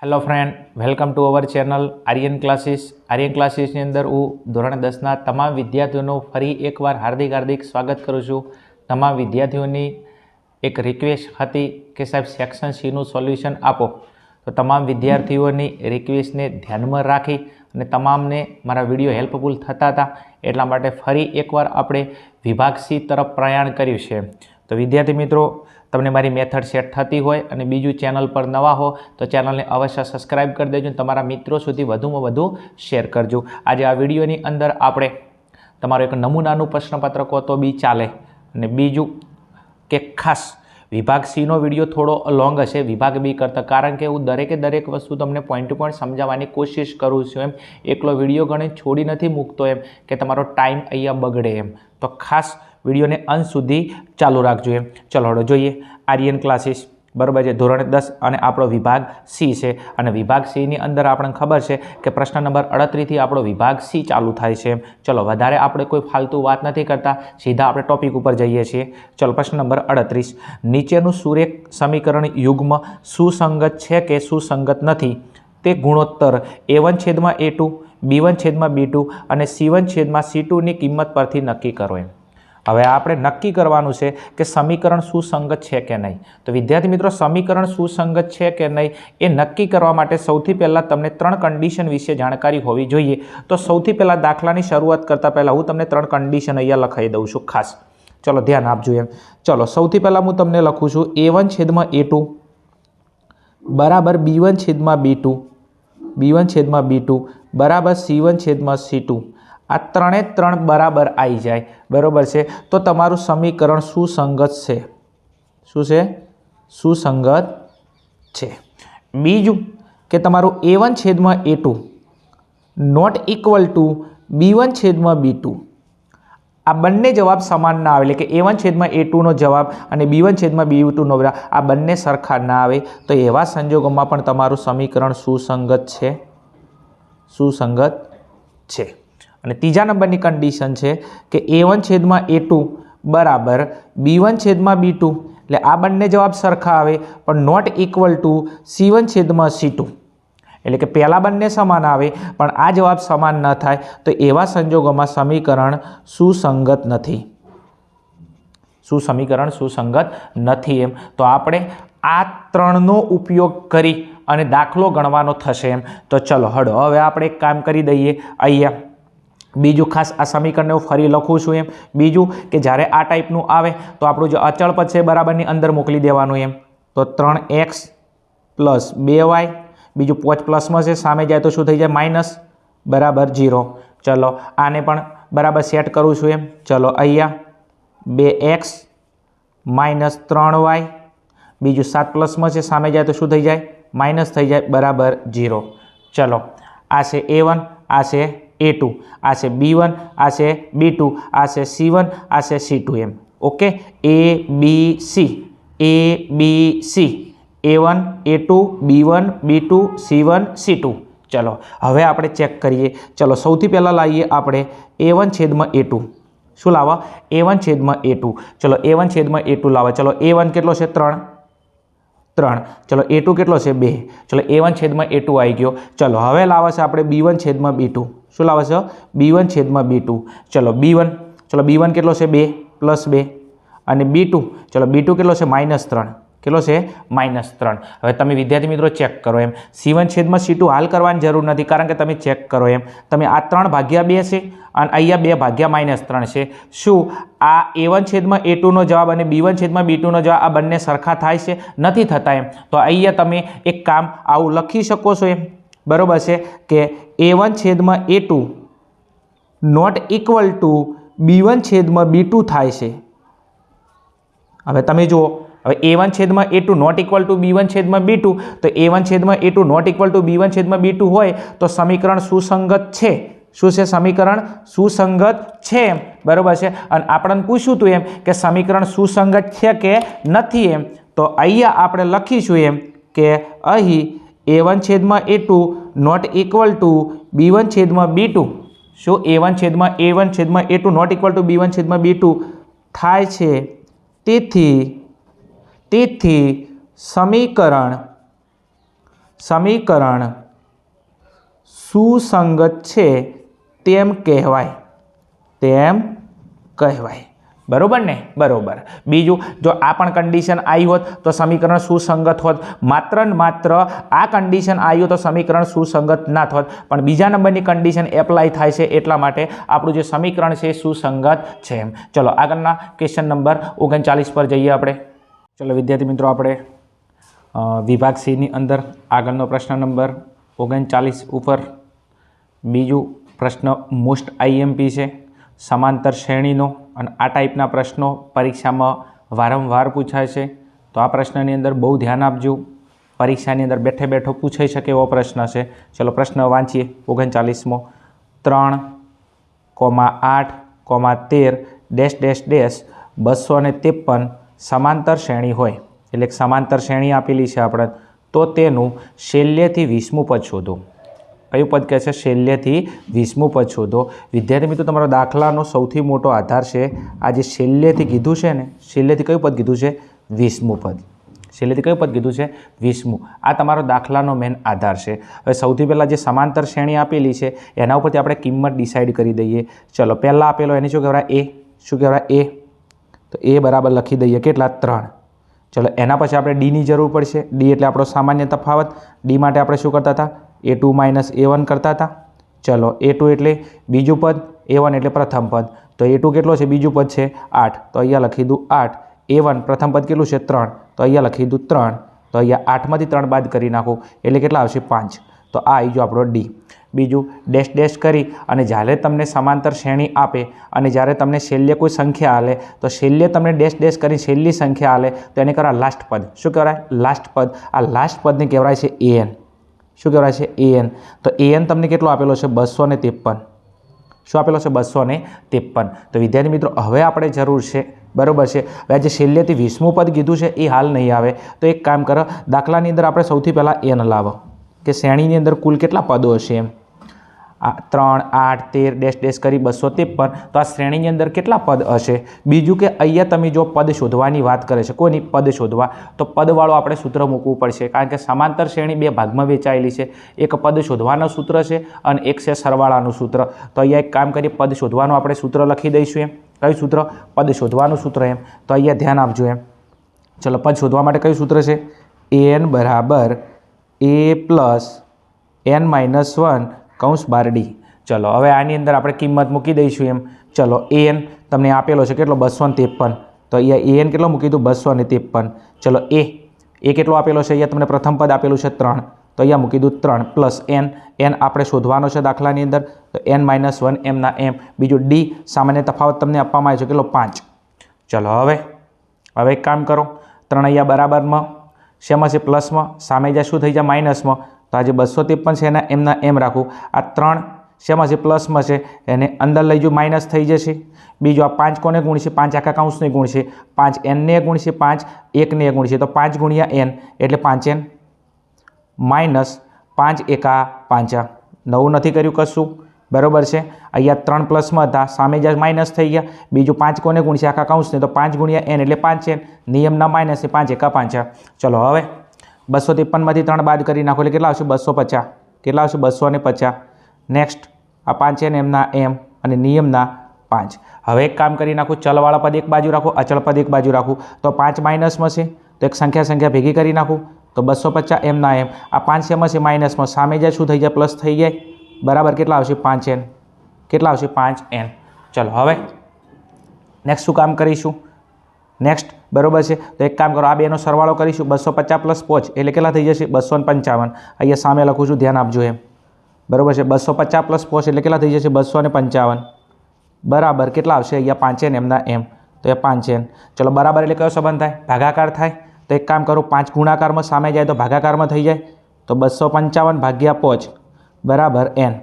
Hello friend, welcome to our channel Aryan classes. Aryan ક્લાસીસની અંદર હું ધોરણ 10ના તમામ વિદ્યાર્થીઓનું ફરી એકવાર હાર્દિક સ્વાગત કરું છું. તમામ વિદ્યાર્થીઓની એક રિક્વેસ્ટ હતી કે સાહેબ સેક્શન સીનું સોલ્યુશન આપો, તો તમામ વિદ્યાર્થીઓની રિક્વેસ્ટને ધ્યાનમાં રાખી અને તમામને મારા વિડીયો હેલ્પફુલ થતા હતા, એટલા માટે ફરી એકવાર આપણે વિભાગ સી તરફ પ્રયાણ કર્યું છે. તો વિદ્યાર્થી મિત્રો, તમને મારી મેથડ સેટ થતી હોય અને બીજું ચેનલ પર નવા હો તો ચેનલને અવશ્ય સબસ્ક્રાઈબ કરી દેજો અને તમારા મિત્રો સુધી વધુમાં વધુ શેર કરજો. આજે આ વિડીયોની અંદર આપણે તમારું એક નમૂનાનું પ્રશ્નપત્ર કહો તો બી ચાલે, અને બીજું કે ખાસ વિભાગ સીનો વિડીયો થોડો લોંગ હશે વિભાગ બી કરતાં, કારણ કે હું દરેક વસ્તુ તમને પોઈન્ટ ટુ પોઈન્ટ સમજાવવાની કોશિશ કરું છું. એમ એકલો વિડીયો ગણિત છોડી નથી મૂકતો એમ કે તમારો ટાઈમ અહીંયા બગડે એમ. તો ખાસ વિડીયોને અંત સુધી ચાલુ રાખજો એમ. ચલો હવે જોઈએ આર્યન ક્લાસીસ, બરાબર છે, ધોરણ 10 અને આપણો વિભાગ સી છે. અને વિભાગ સીની અંદર આપણને ખબર છે કે પ્રશ્ન નંબર 38થી આપણો વિભાગ સી ચાલુ થાય છે એમ. ચલો વધારે આપણે કોઈ ફાલતુ વાત નથી કરતા, સીધા આપણે ટોપિક ઉપર જઈએ છીએ. ચલો પ્રશ્ન નંબર 38, નીચેનું સુરેખ સમીકરણ યુગ્મ સુસંગત છે કે સુસંગત નથી તે ગુણોત્તર A1/A2, B1/B2 અને C1/C2 ની કિંમત પરથી નક્કી કરો એમ. હવે આપણે નક્કી કરવાનું છે કે સમીકરણ સુસંગત છે કે નહીં. તો વિદ્યાર્થી મિત્રો, સમીકરણ સુસંગત છે કે નહીં એ નક્કી કરવા માટે સૌથી પહેલાં તમને 3 કન્ડિશન વિશે જાણકારી હોવી જોઈએ. તો સૌથી પહેલાં દાખલાની શરૂઆત કરતાં પહેલાં હું તમને 3 કન્ડિશન અહીંયા લખાઈ દઉં છું ખાસ. ચલો ધ્યાન આપજો એમ. ચલો સૌથી પહેલાં હું તમને લખું છું A1/A2 બરાબર B1/B2, B1/B2 બરાબર C1/C2. આ ત્રણે બરાબર આવી જાય, બરાબર છે, તો તમારું સમીકરણ સુસંગત છે. શું છે? સુસંગત છે. બીજું કે તમારું A1/A2 not equal to B1/B2. આ બંને જવાબ સમાન ના આવે, એટલે કે A1/A2નો જવાબ અને B1/B2નો જવાબ આ બંને સરખા ના આવે, તો એવા સંજોગોમાં પણ તમારું સમીકરણ સુસંગત છે. સુસંગત છે. અને ત્રીજા નંબરની કન્ડિશન છે કે A1/A2 બરાબર B1/B2, એટલે આ બંને જવાબ સરખા આવે પણ નોટ ઇક્વલ ટુ C1/C2, એટલે કે પહેલાં બંને સમાન આવે પણ આ જવાબ સમાન ન થાય, તો એવા સંજોગોમાં સમીકરણ સુસંગત નથી. સમીકરણ સુસંગત નથી એમ. તો આપણે આ 3નો ઉપયોગ કરી અને દાખલો ગણવાનો થશે એમ. તો ચલો હવે આપણે એક કામ કરી દઈએ અહીંયા. બીજું ખાસ આ સમીકરણને હું ફરી લખું છું એમ. બીજું કે જ્યારે આ ટાઈપનું આવે તો આપણું જે અચળ પદ છે બરાબરની અંદર મોકલી દેવાનું એમ. તો 3x + 2y, બીજું 5 પ્લસમાં છે, સામે જાય તો શું થઈ જાય? માઇનસ, બરાબર 0. ચલો આને પણ બરાબર સેટ કરું છું એમ. ચલો અહીંયા 2x - 3y, બીજું 7 પ્લસમાં છે, સામે જાય તો શું થઈ જાય? માઇનસ થઈ જાય, બરાબર 0. ચલો આ છે A1, આ છે A2, આ છે B1, આ છે B2, આ છે C1, આ છે C2 એમ. Okay, ABC, A1, A2, B1, B2, C1, C2. ચલો હવે આપણે ચેક કરીએ. ચલો સૌથી પહેલાં લાવીએ આપણે A1/A2. શું લાવવા? A1/A2. ચલો A1/A2 લાવો. ચલો A1 કેટલો છે? 3. ચલો A2 કેટલો છે? 2. ચલો A1/A2 આવી ગયો. ચલો હવે લાવે છે આપણે B1/B2. શું લાવે છે? B1/B2. ચલો B1 કેટલો છે? 2 + 2. અને B2, ચલો B2 કેટલો છે? -3. કેટલો છે? -3. હવે તમે વિદ્યાર્થી મિત્રો ચેક કરો એમ. C1/C2 હાલ કરવાની જરૂર નથી, કારણ કે તમે ચેક કરો એમ. તમે આ 3/2 છે અને અહીંયા 2/-3 છે. શું આ A1/A2નો જવાબ અને B1/B2નો જવાબ આ બંને સરખા થાય છે? નથી થતા એમ. તો અહીંયા તમે એક કામ આવું લખી શકો છો એમ, બરાબર છે, કે A1/A2 not equal to B1/B2 થાય છે. હવે તમે જુઓ, હવે A1/A2 not equal to B1/B2, તો A1/A2 not equal to B1/B2 હોય તો સમીકરણ સુસંગત છે. શું છે? સમીકરણ સુસંગત છે એમ, બરાબર છે. અને આપણને પૂછ્યું હતું એમ કે સમીકરણ સુસંગત છે કે નથી એમ. તો અહીંયા આપણે લખીશું એમ કે અહીં A1/A2 not equal to B1/B2. શું A1/A2 not equal to B1/B2 થાય છે? તેથી સમીકરણ સમીકરણ સુસંગત છે તેમ કહેવાય બરોબર ને? બરોબર. બીજું, જો આ પણ કન્ડિશન આવી હોત તો સમીકરણ સુસંગત હોત. માત્ર ને માત્ર આ કન્ડિશન આવી હોત તો સમીકરણ સુસંગત ના થોત, પણ બીજા નંબરની કન્ડિશન એપ્લાય થાય છે એટલા માટે આપણું જે સમીકરણ છે એ સુસંગત છે એમ. ચલો આગળના ક્વેશ્ચન નંબર 39 પર જઈએ આપણે. ચલો વિદ્યાર્થી મિત્રો, આપણે વિભાગ સીની અંદર આગળનો પ્રશ્ન નંબર 39 ઉપર બીજું પ્રશ્ન મોસ્ટ આઈએમપી છે, સમાંતર શ્રેણીનો, અને આ ટાઈપના પ્રશ્નો પરીક્ષામાં વારંવાર પૂછાય છે. તો આ પ્રશ્નની અંદર બહુ ધ્યાન આપજો, પરીક્ષાની અંદર બેઠે બેઠો પૂછાઈ શકે એવો પ્રશ્ન છે. ચલો પ્રશ્ન વાંચીએ. 39મો 3,8,13 253 સમાંતર શ્રેણી હોય, એટલે સમાંતર શ્રેણી આપેલી છે આપણે, તો તેનું શૈલ્યથી 20મું પદ શોધો. કયું પદ કહે છે? શૈલ્યથી 20મું પદ શોધો. વિદ્યાર્થી મિત્રો, તમારો દાખલાનો સૌથી મોટો આધાર છે આ જે શૈલ્યથી કીધું છે ને, શૈલ્યથી કયું પદ કીધું છે? 20મું પદ. શૈલ્યથી કયું પદ કીધું છે? 20મું. આ તમારો દાખલાનો મેન આધાર છે. હવે સૌથી પહેલાં જે સમાંતર શ્રેણી આપેલી છે એના ઉપરથી આપણે કિંમત ડિસાઇડ કરી દઈએ. ચલો પહેલાં આપેલો એને શું કહેવાય? એ. શું કહેવાય? એ. તો એ બરાબર લખી દઈએ. કેટલા? 3. ચલો એના પછી આપણે ડીની જરૂર પડશે. ડી એટલે આપણો સામાન્ય તફાવત. ડી માટે આપણે શું કરતા હતા? A2 માઇનસ A1 કરતા હતા. ચલો A2 એટલે બીજું પદ, A1 એટલે પ્રથમ પદ. તો A2 કેટલો છે? બીજું પદ છે 8, તો અહીંયા લખી દઉં 8. A1 પ્રથમ પદ કેટલું છે? 3, તો અહીંયા લખી દઉં 3. તો અહીંયા 8માંથી 3 બાદ કરી નાખું એટલે કેટલા આવશે? 5. તો આ આવી ગયો આપણો ડી. બીજું, ડેશ ડેશ કરી અને જ્યારે તમને સમાંતર શ્રેણી આપે અને જ્યારે તમને શૈલ્ય કોઈ સંખ્યા આલે તો શૈલ્ય તમને ડેશ ડેશ કરી છેલ્લી સંખ્યા આલે તો એને કહેવાય લાસ્ટ પદ. શું કહેવાય? લાસ્ટ પદ. આ લાસ્ટ પદને કહેવાય છે AN. શું કહેવાય છે? AN. તો AN તમને કેટલો આપેલો છે? 253. શું આપેલો છે? 253. તો વિદ્યાર્થી મિત્રો, હવે આપણે જરૂર છે, બરાબર છે, હવે જે શૈલ્યથી 20મું પદ કીધું છે એ હાલ નહીં આવે. તો એક કામ કરો, દાખલાની અંદર આપણે સૌથી પહેલાં N લાવો કે શ્રેણીની અંદર કુલ કેટલા પદો હશે એમ. 3, 8, 13 ડેશ ડેશ કરી 253. તો આ શ્રેણીની અંદર કેટલા પદ હશે? બીજું કે અહીંયા તમે જો પદ શોધવાની વાત કરે છે, કોઈની પદ શોધવા, તો પદવાળું આપણે સૂત્ર મૂકવું પડશે, કારણ કે સમાંતર શ્રેણી બે ભાગમાં વહેંચાયેલી છે. એક પદ શોધવાનું સૂત્ર છે અને એક છે સરવાળાનું સૂત્ર. તો અહીંયા એક કામ કરીએ, પદ શોધવાનું આપણે સૂત્ર લખી દઈશું એમ. કયું સૂત્ર? પદ શોધવાનું સૂત્ર એમ. તો અહીંયા ધ્યાન આપજો એમ. ચલો પદ શોધવા માટે કયું સૂત્ર છે? AN બરાબર A પ્લસ N માઇનસ 1 કૌંસ બાર ડી. ચલો હવે આની અંદર આપણે કિંમત મૂકી દઈશું એમ. ચલો AN તમને આપેલો છે કેટલો? 253. તો અહીંયા AN કેટલો મૂકી દઉં? 253. ચલો એ કેટલો આપેલો છે? અહીંયા તમને પ્રથમ પદ આપેલું છે 3, તો અહીંયા મૂકી દઉં 3 પ્લસ N. N આપણે શોધવાનો છે દાખલાની અંદર, તો N માઇનસ 1 એમના એમ. બીજું ડી સામાન્ય તફાવત તમને આપવામાં આવે છે કેટલો? 5. ચલો હવે એક કામ કરો, 3 અહીંયા બરાબરમાં શેમાં છે? પ્લસમાં. સામે જાય શું થઈ જાય? માઇનસમાં. તો આ જે 253 છે એના એમના એમ રાખું. આ 3 શેમાં છે? પ્લસમાં છે, એને અંદર લઈ જાઉં, માઇનસ થઈ જશે. બીજું આ 5 કોને ગુણશે? 5 આખા કૌંસને ગુણશે. 5 Nને ગુણશે, 5 1ને ગુણશે. તો 5 ગુણ્યા N એટલે 5N માઇનસ 5 એકા 5. નવું નથી કર્યું કશું, બરાબર છે. અહીંયા 3 પ્લસમાં હતા, સામે જાય માઇનસ થઈ ગયા. બીજું 5 કોને ગુણશે? આખા કૌંસને. તો 5 ગુણ્યા N એટલે 5N. નિયમના માઇનસ 5 એકા 5. ચલો હવે 253માંથી 3 બાદ કરી નાખો એટલે કેટલા આવશે? 250. કેટલા આવશે? 250. નેક્સ્ટ આ 5N એમના એમ અને નિયમના 5. હવે એક કામ કરી નાખું, ચલવાળા પદ એક બાજુ રાખું, અચળ પદ એક બાજુ રાખું. તો 5 માઇનસમાં છે તો એક સંખ્યા ભેગી કરી નાખું, તો 250 એમના એમ. આ 5 શેમાં છે? માઇનસમાં. સામે જાય શું થઈ જાય? પ્લસ થઈ જાય. બરાબર કેટલા આવશે? 5N. કેટલા આવશે? 5N. ચલો હવે નેક્સ્ટ શું કામ કરીશું? નેક્સ્ટ બરાબર છે, તો એક કામ કરો, આ બેનો સરવાળો કરીશું. 250 પ્લસ 5 એટલે કેટલા થઈ જશે? 255. અહીંયા સામે લખું છું, ધ્યાન આપજો એમ. બરાબર છે, 250 પ્લસ 5 એટલે કેટલા થઈ જશે? 255. બરાબર કેટલા આવશે? અહીંયા 5N એમના એમ. તો એ 5N. ચલો બરાબર એટલે કયો સંબંધ થાય? ભાગાકાર થાય. તો એક કામ કરું, 5 ગુણાકારમાં સામે જાય તો ભાગાકારમાં થઈ જાય. તો 255 ભાગ્યા 5 બરાબર N.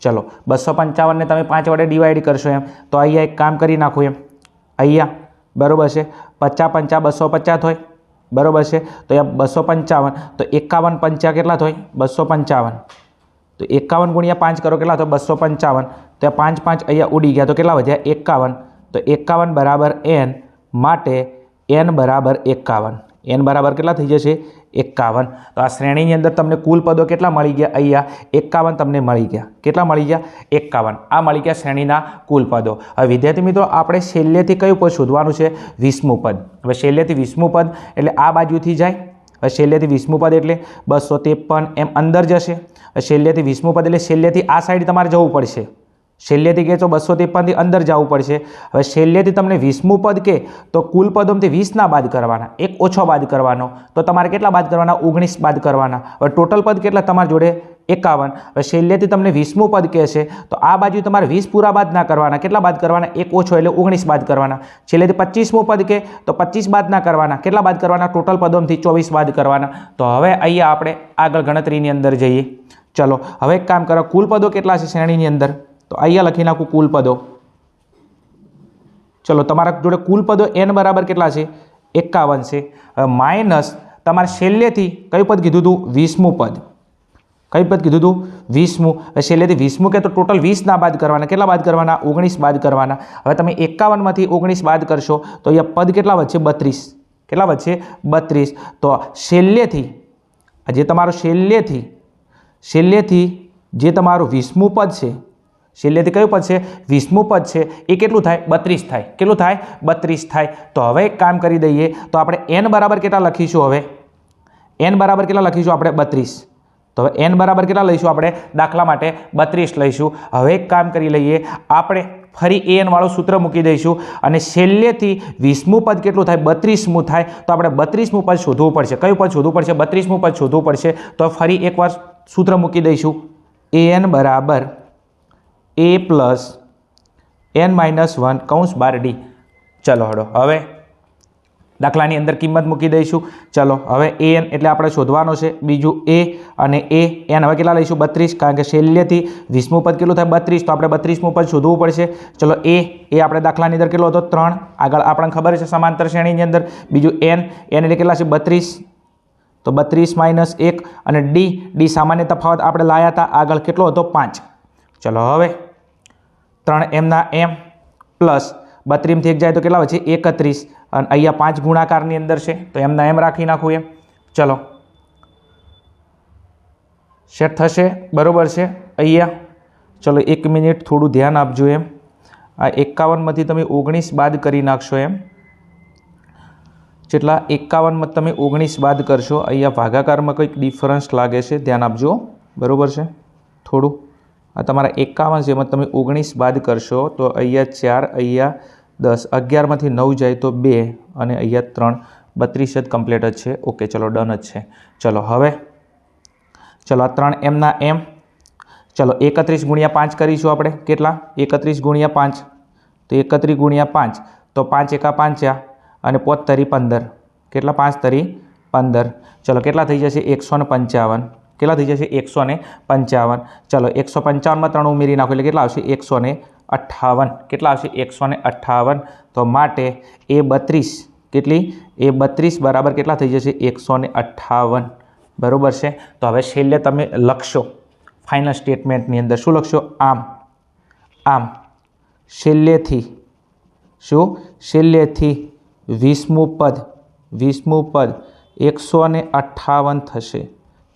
ચલો 255ને તમે 5 વડે ડિવાઈડ કરશો એમ. તો અહીંયા એક કામ કરી નાખું એમ. અહીંયા બરાબર છે, 50 5 250 થાય. બરાબર છે, તો અહીંયા 255. તો 51 5 કેટલા થાય? 255. તો 51 ગુણ્યા 5 કરો કેટલા થાય? 255. તો 5 5 અહીંયા ઉડી ગયા, તો કેટલા વધ્યા? 51. તો 51 બરાબર N, માટે N બરાબર 51. n બરાબર કેટલા થઈ જશે 51. તો આ શ્રેણીની અંદર તમને કુલ પદો કેટલા મળી ગયા? અહીંયા 51 તમને મળી ગયા. કેટલા મળી ગયા? 51. આ મળી ગયા શ્રેણીના કુલ પદો. હવે વિદ્યાર્થી મિત્રો આપણે છેલ્લેથી કયું પદ શોધવાનું છે? 20મું પદ. હવે છેલ્લેથી 20મું પદ એટલે આ બાજુથી જાય. હવે છેલ્લેથી 20મું પદ એટલે 253 એમ અંદર જશે. છેલ્લેથી 20મું પદ એટલે છેલ્લેથી આ સાઈડ તમારે જવું પડશે. છેલ્લેથી કહે તો 253થી અંદર જવું પડશે. હવે છેલ્લેથી તમને 20મું પદ કહે તો કુલ પદોમાંથી 20 બાદ કરવાના, એક ઓછો બાદ કરવાનો. તો તમારે કેટલા બાદ કરવાના? 19 બાદ કરવાના. હવે ટોટલ પદ કેટલા તમારી જોડે? 51. હવે છેલ્લેથી તમને 20મું પદ કહેશે તો આ બાજુ તમારે 20 પૂરા બાદ ના કરવાના. કેટલા બાદ કરવાના? એક ઓછો એટલે 19 બાદ કરવાના. છેલ્લેથી 25મું પદ કહે તો 25 બાદ ના કરવાના. કેટલા બાદ કરવાના? ટોટલ પદોમાંથી 24 બાદ કરવાના. તો હવે અહીંયા આપણે આગળ ગણતરીની અંદર જઈએ. ચલો હવે એક કામ કરો, કુલ પદો કેટલા છે શ્રેણીની અંદર? તો અહીંયા લખી નાખું કુલ પદો. ચલો તમારા જોડે કુલ પદો n બરાબર કેટલા છે? 51 છે. હવે માઇનસ તમારે છેલ્લેથી કયું પદ કીધું હતું? 20મું પદ. કયું પદ કીધું હતું? 20મું. હવે છેલ્લેથી 20મું કે તો ટોટલ 20 ના બાદ કરવાના. કેટલા બાદ કરવાના? 19 બાદ કરવાના. હવે તમે 51માંથી 19 બાદ કરશો તો અહીંયા પદ કેટલા વધશે? 32. કેટલા વધશે? 32. તો છેલ્લેથી જે તમારું છેલ્લેથી જે તમારું 20મું પદ છે, છેલ્લેથી કયું પદ છે? 20મું પદ છે, એ કેટલું થાય? 32 થાય. કેટલું થાય? 32 થાય. તો હવે એક કામ કરી દઈએ તો આપણે n બરાબર કેટલા લખીશું? હવે n બરાબર કેટલા લખીશું આપણે? 32. તો હવે n બરાબર કેટલા લઈશું આપણે? દાખલા માટે 32 લઈશું. હવે એક કામ કરી લઈએ, આપણે ફરી an વાળું સૂત્ર મૂકી દઈશું અને છેલ્લેથી 20મું પદ કેટલું થાય? 32મું થાય. તો આપણે 32મું પદ શોધવું પડશે. કયું પદ શોધવું પડશે? 32મું પદ શોધવું પડશે. તો ફરી એકવાર સૂત્ર મૂકી દઈશું, an બરાબર a પ્લસ n માઇનસ 1 કૌંસ બાર ડી. ચલો હડો હવે દાખલાની અંદર કિંમત મૂકી દઈશું. ચલો હવે an એટલે આપણે શોધવાનો છે. બીજું a અને n હવે કેટલા લઈશું? 32. કારણ કે છેલ્લેથી 20મું પદ કેટલું થાય? 32. તો આપણે 32મું પદ શોધવું પડશે. ચલો એ આપણે દાખલાની અંદર કેટલો હતો? 3. આગળ આપણને ખબર છે સમાંતર શ્રેણીની અંદર. બીજું n એટલે કેટલા છે? 32. તો 32 માઇનસ 1 અને ડી સામાન્ય તફાવત આપણે લાયા હતા આગળ કેટલો હતો? 5. ચલો હવે 3m ના m પ્લસ 32થી 1 જાય તો કેટલા વચ્ચે? 31. અને અહીંયા 5 ગુણાકારની અંદર છે તો એમના એમ રાખી નાખું એમ. ચલો સેટ થશે? બરોબર છે. અહીંયા ચલો 1 મિનિટ થોડું ધ્યાન આપજો એમ. આ 51માંથી તમે 19 બાદ કરી નાખશો એમ. જેટલા 51માં તમે 19 બાદ કરશો, અહીંયા ભાગાકારમાં કંઈક ડિફરન્સ લાગે છે, ધ્યાન આપજો. બરાબર છે થોડું. આ તમારા 51 છે એમાં તમે 19 બાદ કરશો તો અહીંયા 4, અહીંયા 10, 11માંથી 9 જાય તો 2 અને અહીંયા 3, 32 જ કમ્પ્લીટ જ છે. ઓકે ચલો ડન જ છે. ચલો હવે ચલો આ 3m ના m. ચલો 31 ગુણ્યા 5 કરીશું આપણે. કેટલા? 31 ગુણ્યા 5. તો 31 ગુણ્યા 5 તો 5 એકા 5 અને 5 તરી 15. કેટલા? 5 તરી 15. ચલો કેટલા થઈ જશે? 155. કેટલા થઈ જશે? 155. ચલો 155માં 3 ઉમેરી નાખો એટલે કેટલા આવશે? 158. કેટલા આવશે? 158. તો માટે એ 32 કેટલી? એ 32 બરાબર કેટલા થઈ જશે? 158. બરાબર છે. તો હવે છેલ્લે તમે લખશો ફાઇનલ સ્ટેટમેન્ટની અંદર શું લખશો? આમ છેલ્લેથી શું? છેલ્લેથી 20મું પદ 158 થશે.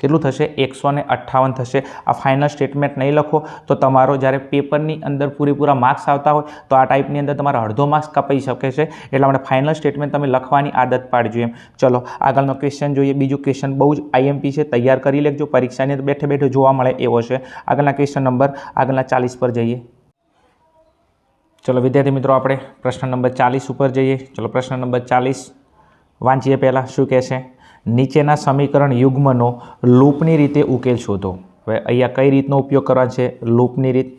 કેટલું થશે? 158 થશે. આ ફાઇનલ સ્ટેટમેન્ટ નહીં લખો તો તમારો જ્યારે પેપરની અંદર પૂરેપૂરા માર્ક્સ આવતા હોય તો આ ટાઈપની અંદર તમારા અડધો માર્ક્સ કપાઈ શકે છે. એટલા માટે ફાઇનલ સ્ટેટમેન્ટ તમે લખવાની આદત પાડજો એમ. ચલો આગળનો ક્વેશ્ચન જોઈએ. બીજું ક્વેશ્ચન બહુ જ IMP છે, તૈયાર કરી લેજો. પરીક્ષાની અંદર બેઠે બેઠે જોવા મળે એવો છે. આગળના ક્વેશ્ચન નંબર આગળના 40 પર જઈએ. ચલો વિદ્યાર્થી મિત્રો આપણે પ્રશ્ન નંબર 40 ઉપર જઈએ. ચલો પ્રશ્ન નંબર 40 વાંચીએ. પહેલાં શું કહે છે? નીચેના સમીકરણ યુગ્મનો લૂપની રીતે ઉકેલ શોધો. હવે અહીંયા કઈ રીતનો ઉપયોગ કરવાનો છે? લૂપની રીત.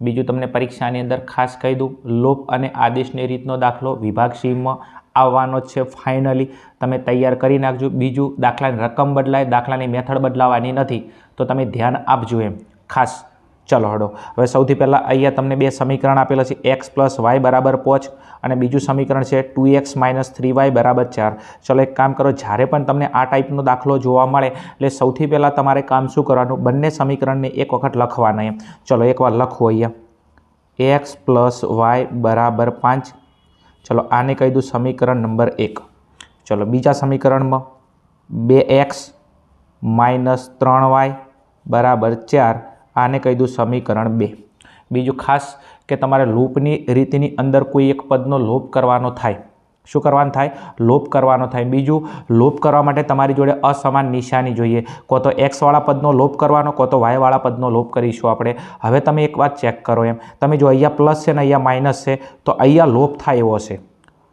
બીજું તમને પરીક્ષાની અંદર ખાસ કહી દઉં, લૂપ અને આદેશની રીતનો દાખલો વિભાગ સીમાં આવવાનો જ છે. ફાઇનલી તમે તૈયાર કરી નાખજો. બીજું દાખલાની રકમ બદલાય, દાખલાની મેથડ બદલાવાની નથી, તો તમે ધ્યાન આપજો એમ ખાસ. ચલો હડો હવે સૌથી પહેલાં અહીંયા તમને બે સમીકરણ આપેલા છે, x + y = 5 અને બીજું સમીકરણ છે 2x - 3y = 4. ચલો એક કામ કરો, જ્યારે પણ તમને આ ટાઈપનો દાખલો જોવા મળે એટલે સૌથી પહેલાં તમારે કામ શું કરવાનું? બંને સમીકરણને એક વખત લખવાના એમ. ચલો એકવાર લખો અહીંયા x + y = 5. ચલો આને કહી દઉં સમીકરણ નંબર 1. ચલો બીજા સમીકરણમાં 2x માઇનસ 3y બરાબર 4, આને કહી દઉં સમીકરણ 2. બીજું ખાસ કે તમારે લૂપની રીતની અંદર કોઈ એક પદનો લોપ કરવાનો થાય. શું કરવાનું થાય? લોપ કરવાનો થાય. બીજું, લોપ કરવા માટે તમારી જોડે અસમાન નિશાની જોઈએ. કો તો એક્સવાળા પદનો લોપ કરવાનો, કો તો વાયવાળા પદનો લોપ કરીશું આપણે. હવે તમે એક વાત ચેક કરો. એમ તમે જો અહીંયા પ્લસ છે ને અહીંયા માઇનસ છે, તો અહીંયા લોપ થાય એવો છે.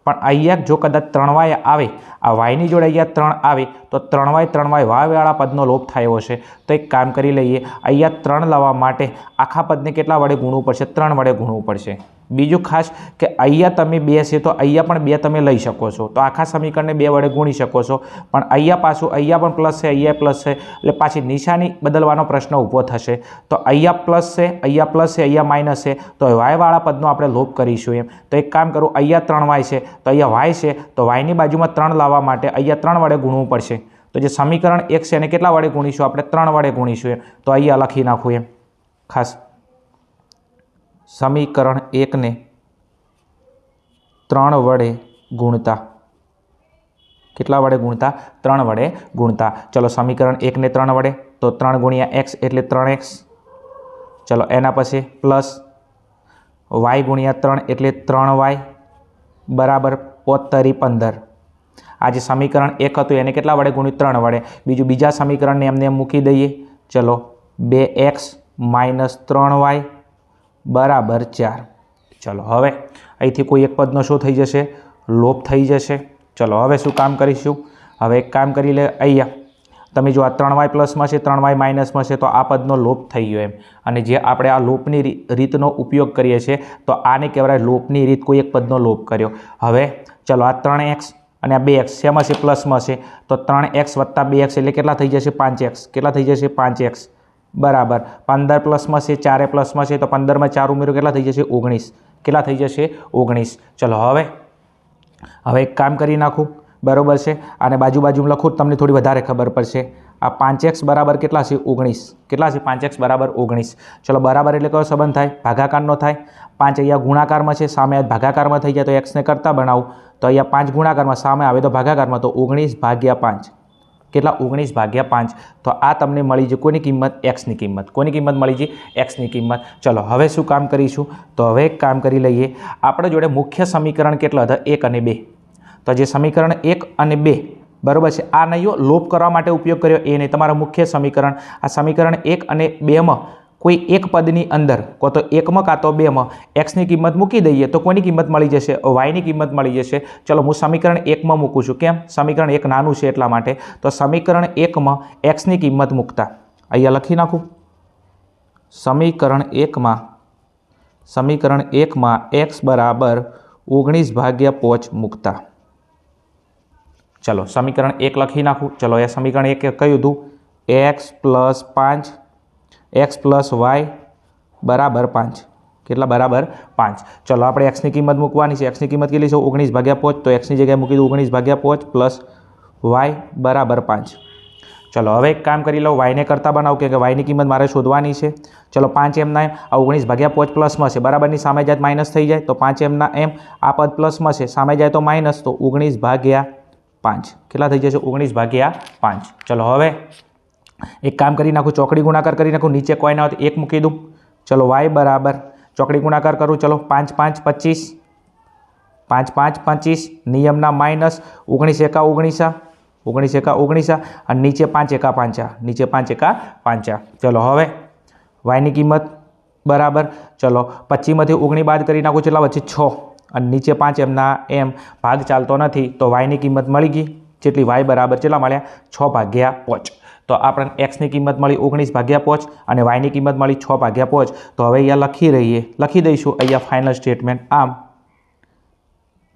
પણ અહીંયા જો કદાચ 3y આવે, આ વાયની જોડે અહીંયા 3 આવે, તો 3y વાયવાળા પદનો લોપ થાય એવો છે. તો એક કામ કરી લઈએ, અહીંયા 3 લાવવા માટે આખા પદને કેટલા વડે ગુણવું પડશે? 3 વડે ગુણવું પડશે. બીજું ખાસ કે અહીંયા તમે 2 છે તો અહીંયા પણ 2 તમે લઈ શકો છો, તો આખા સમીકરણને 2 વડે ગુણી શકો છો. પણ અહીંયા પાછું અહીંયા પણ પ્લસ છે, અહીંયા પ્લસ છે, એટલે પાછી નિશાની બદલવાનો પ્રશ્ન ઊભો થશે. તો અહીંયા પ્લસ છે, અહીંયા પ્લસ છે, અહીંયા માઇનસ છે, તો વાયવાળા પદનો આપણે લોપ કરીશું. એમ તો એક કામ કરું, અહીંયા 3y છે તો અહીંયા y છે, તો yની બાજુમાં 3 લાવવા માટે અહીંયા 3 વડે ગુણવું પડશે. તો જે સમીકરણ 1 છે એને કેટલા વડે ગુણીશું? આપણે 3 વડે ગુણીશું. એમ તો અહીંયા લખી નાખું. એમ ખાસ સમીકરણ 1 ને 3 વડે ગુણતા, કેટલા વડે ગુણતા? 3 વડે ગુણતા. ચલો સમીકરણ 1 ને 3 વડે, તો 3 ગુણ્યા x એટલે 3x. ચલો એના પછી પ્લસ y ગુણ્યા 3 એટલે 3y બરાબર 15. આ જે સમીકરણ 1 હતું એને કેટલા વડે ગુણ્યું? 3 વડે. બીજું બીજા સમીકરણને એમને એમ મૂકી દઈએ. ચલો 2x માઇનસ 3y બરાબર 4. ચલો હવે અહીંથી કોઈ એક પદનો શું થઈ જશે? લોપ થઈ જશે. ચલો હવે શું કામ કરીશું? હવે એક કામ કરી લે. અહીંયા તમે જો આ 3y પ્લસમાં છે, 3y માઇનસમાં છે, તો આ પદનો લોપ થઈ ગયો. એમ અને જે આપણે આ લોપની રીતનો ઉપયોગ કરીએ છીએ, તો આને કહેવાય લોપની રીત. કોઈ એક પદનો લોપ કર્યો. હવે ચલો આ 3x અને આ 2x શેમાં છે? પ્લસમાં છે, તો 3x વત્તા 2x એટલે કેટલા થઈ જશે? 5x. કેટલા થઈ જશે? 5x બરાબર 15 પ્લસમાં છે, 4 પ્લસમાં છે, તો 15માં 4 ઉમેરો કેટલા થઈ જશે? 19. કેટલા થઈ જશે? 19. ચલો હવે એક કામ કરી નાખું. બરાબર છે, અને બાજુમાં લખું, તમને થોડી વધારે ખબર પડશે. આ 5x બરાબર કેટલા છે? 19. કેટલા છે? 5x બરાબર 19. ચલો બરાબર એટલે કયો સંબંધ થાય? ભાગાકારનો થાય. 5 અહીંયા ગુણાકારમાં છે, સામે ભાગાકારમાં થઈ જાય, તો xને કરતા બનાવું, તો અહીંયા 5 ગુણાકારમાં, સામે આવે તો ભાગાકારમાં, તો 19/5. કેટલા? 19/5. તો આ તમને મળી છે કોની કિંમત? xની કિંમત. કોની કિંમત મળી છે? xની કિંમત. ચલો હવે શું કામ કરીશું? તો હવે એક કામ કરી લઈએ. આપણે જોડે મુખ્ય સમીકરણ કેટલા હતા? 1 અને 2. તો જે સમીકરણ 1 અને 2 બરાબર છે, આ નહીં લોપ કરવા માટે ઉપયોગ કર્યો એ નહીં, તમારા મુખ્ય સમીકરણ. આ સમીકરણ 1 અને 2માં કોઈ એક પદની અંદર, કો તો 1માં કાં તો 2માં xની કિંમત મૂકી દઈએ, તો કોની કિંમત મળી જશે? yની કિંમત મળી જશે. ચલો હું સમીકરણ 1માં મૂકું છું. કેમ? સમીકરણ 1 નાનું છે એટલા માટે. તો સમીકરણ 1માં xની કિંમત મૂકતા અહીંયા લખી નાખું. સમીકરણ 1માં x બરાબર 19/5 મૂકતા. ચલો સમીકરણ 1 લખી નાખું. ચલો એ સમીકરણ 1 કયું હતું? x + 5 x + y બરાબર 5. કેટલા? બરાબર 5. ચલો આપણે xની કિંમત મૂકવાની છે. xની કિંમત કેટલી છે? 19/5. તો xની જગ્યાએ મૂકી દઉં 19/5 પ્લસ y બરાબર 5. ચલો હવે એક કામ કરી લો, yને કરતા બનાવું કે yની કિંમત મારે શોધવાની છે. ચલો 5 એમના એમ, આ 19/5 પ્લસમાં છે, બરાબરની સામે જાય માઇનસ થઈ જાય, તો 5 એમના એમ, આ પદ પ્લસમાં છે, સામે જાય તો માઇનસ, તો 19/5. કેટલા થઈ જશે? 19/5. ચલો હવે એક કામ કરી નાખું, ચોકડી ગુણાકાર કરી નાખું. નીચે કોઈ ના હોય તો 1 મૂકી દઉં. ચલો y બરાબર ચોકડી ગુણાકાર કરું. ચલો 5 × 5 = 25. 5 × 5 = 25. નિયમના માઇનસ 19 × 1 = 19 × 1 અને નીચે 5 × 5. નીચે 5 × 5. ચલો હવે yની કિંમત બરાબર, ચલો 25માંથી 19 બાદ કરી નાખું. કેટલા વચ્ચે? 6 અને નીચે 5 એમના એમ, ભાગ ચાલતો નથી, તો yની કિંમત મળી ગઈ. જેટલી y બરાબર કેટલા મળ્યા? 6/5. તો આપણને xની કિંમત મળી 19/5 અને yની કિંમત મળી 6/5. તો હવે અહીંયા લખી દઈશું અહીંયા ફાઇનલ સ્ટેટમેન્ટ.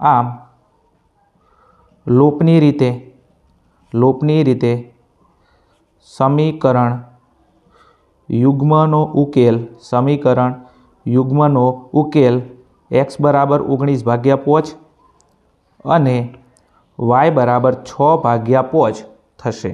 આમ લોપની રીતે સમીકરણ યુગ્મનો ઉકેલ x બરાબર 19/5 અને y બરાબર 6/5 થશે.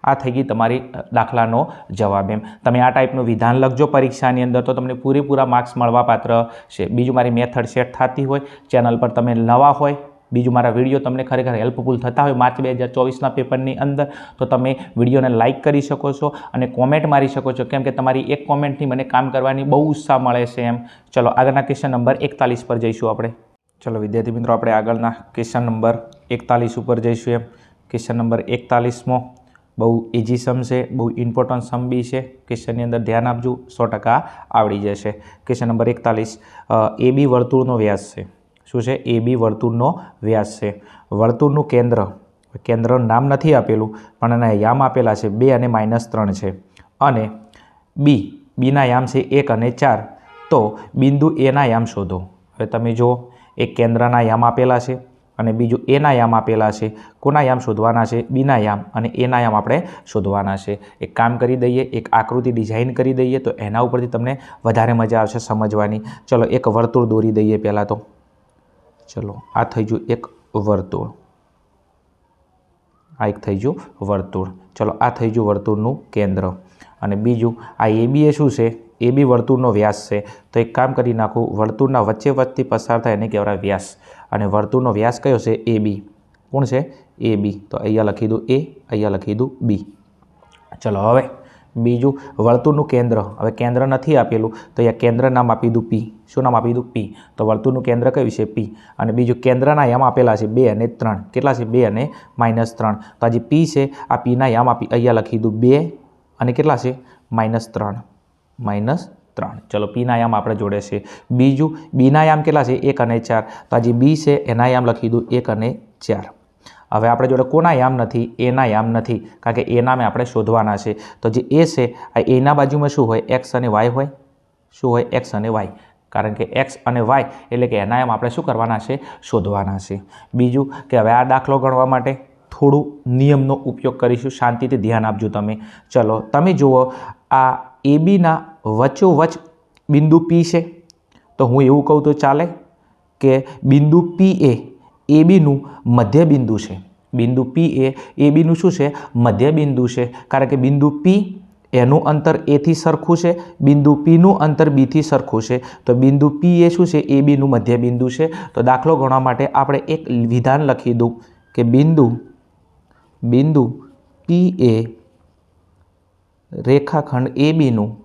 આ થઈ ગઈ તમારી દાખલાનો જવાબ. એમ તમે આ ટાઈપનું વિધાન લખજો પરીક્ષાની અંદર, તો તમને પૂરેપૂરા માર્ક્સ મળવા પાત્ર છે. બીજું, મારી મેથડ સેટ થતી હોય, ચેનલ પર તમે નવા હોય બીજું મારા વિડીયો તમને ખરેખર હેલ્પફુલ થતા હોય માર્ચ 2024ના પેપરની અંદર તો તમે વિડીયોને લાઇક કરી શકો છો અને કોમેન્ટ મારી શકો છો, કેમ કે તમારી એક કોમેન્ટથી મને કામ કરવાની બહુ ઉત્સાહ મળે છે એમ. ચલો આગળના ક્વેશ્ચન નંબર 41 પર જઈશું આપણે. ચલો વિદ્યાર્થી મિત્રો, આપણે આગળના ક્વેશ્ચન નંબર 41 ઉપર જઈશું એમ. ક્વેશ્ચન નંબર 41માં બહુ ઇઝી સમ છે, બહુ ઇમ્પોર્ટન્ટ સમ બી છે. ક્વેશ્ચનની અંદર ધ્યાન આપજો, 100% આવડી જશે. ક્વેશ્ચન નંબર 41, એ બી વર્તુળનો વ્યાસ છે. શું છે? એ બી વર્તુળનો વ્યાસ છે. વર્તુળનું કેન્દ્રનું નામ નથી આપેલું પણ એના યામ આપેલા છે 2 અને -3 છે. અને બીના યામ છે 1 અને 4. તો બિંદુ એના યામ શોધો. હવે તમે જુઓ, એક કેન્દ્રના યામ આપેલા છે અને બીજું એના યામ આપેલા છે. કોના યામ શોધવાના છે? બીના યામ અને એના યામ આપણે શોધવાના છે. એક કામ કરી દઈએ, એક આકૃતિ ડિઝાઇન કરી દઈએ તો એના ઉપરથી તમને વધારે મજા આવશે સમજવાની. ચલો એક વર્તુળ દોરી દઈએ પહેલાં તો. ચલો આ થઈ ગયું એક વર્તુળ, આ એક થઈ ગયું વર્તુળ. ચલો આ થઈ ગયું વર્તુળનું કેન્દ્ર. અને બીજું આ એ બી એ શું છે? એ બી વર્તુળનો વ્યાસ છે. તો એક કામ કરી નાખું, વર્તુળના વચ્ચે પસાર થાય એને કહેવાય વ્યાસ. અને વર્તુળનો વ્યાસ કયો છે? એ બી. કોણ છે? એ બી. તો અહીંયા લખી દઉં એ, અહીંયા લખી દઉં બી. ચલો હવે બીજું વર્તુળનું કેન્દ્ર. હવે કેન્દ્ર નથી આપેલું તો અહીંયા કેન્દ્ર નામ આપી દઉં પી. શું નામ આપી દઉં? પી. તો વર્તુળનું કેન્દ્ર કયું છે? પી. અને બીજું કેન્દ્રના યામ આપેલા છે 2 અને 3. કેટલા છે? 2 અને -3. તો આ જે પી છે આ પીના યામ આપી અહીંયા લખી દઉં 2 અને કેટલા છે? -3. ચલો પીના યામ આપણે જોડે છે. બીજું બીના યામ કેટલા છે? 1 અને 4. તો આ જે બી છે એના યામ લખી દઉં 1 અને 4. હવે આપણે જોડે કોના યામ નથી? એના યામ નથી, કારણ કે એના મેં આપણે શોધવાના છે. તો જે એ છે આ એના બાજુમાં શું હોય? એક્સ અને વાય હોય. શું હોય? એક્સ અને વાય. કારણ કે એક્સ અને વાય એટલે કે એના યામ આપણે શું કરવાના છે? શોધવાના છે. બીજું કે હવે આ દાખલો ગણવા માટે થોડું નિયમનો ઉપયોગ કરીશું. શાંતિથી ધ્યાન આપજો તમે. ચલો તમે જુઓ, આ એ બીના વચ્ચોવચ્ચ બિંદુ પી છે. તો હું એવું કહું તો ચાલે કે બિંદુ પી એ બીનું મધ્ય બિંદુ છે. બિંદુ પી એ બીનું શું છે? મધ્ય બિંદુ છે. કારણ કે બિંદુ પી એનું અંતર એથી સરખું છે, બિંદુ પીનું અંતર બીથી સરખું છે. તો બિંદુ પી એ શું છે? એ બીનું મધ્ય બિંદુ છે. તો દાખલો ગણવા માટે આપણે એક વિધાન લખી દઉં કે બિંદુ પી એ રેખાખંડ એ બીનું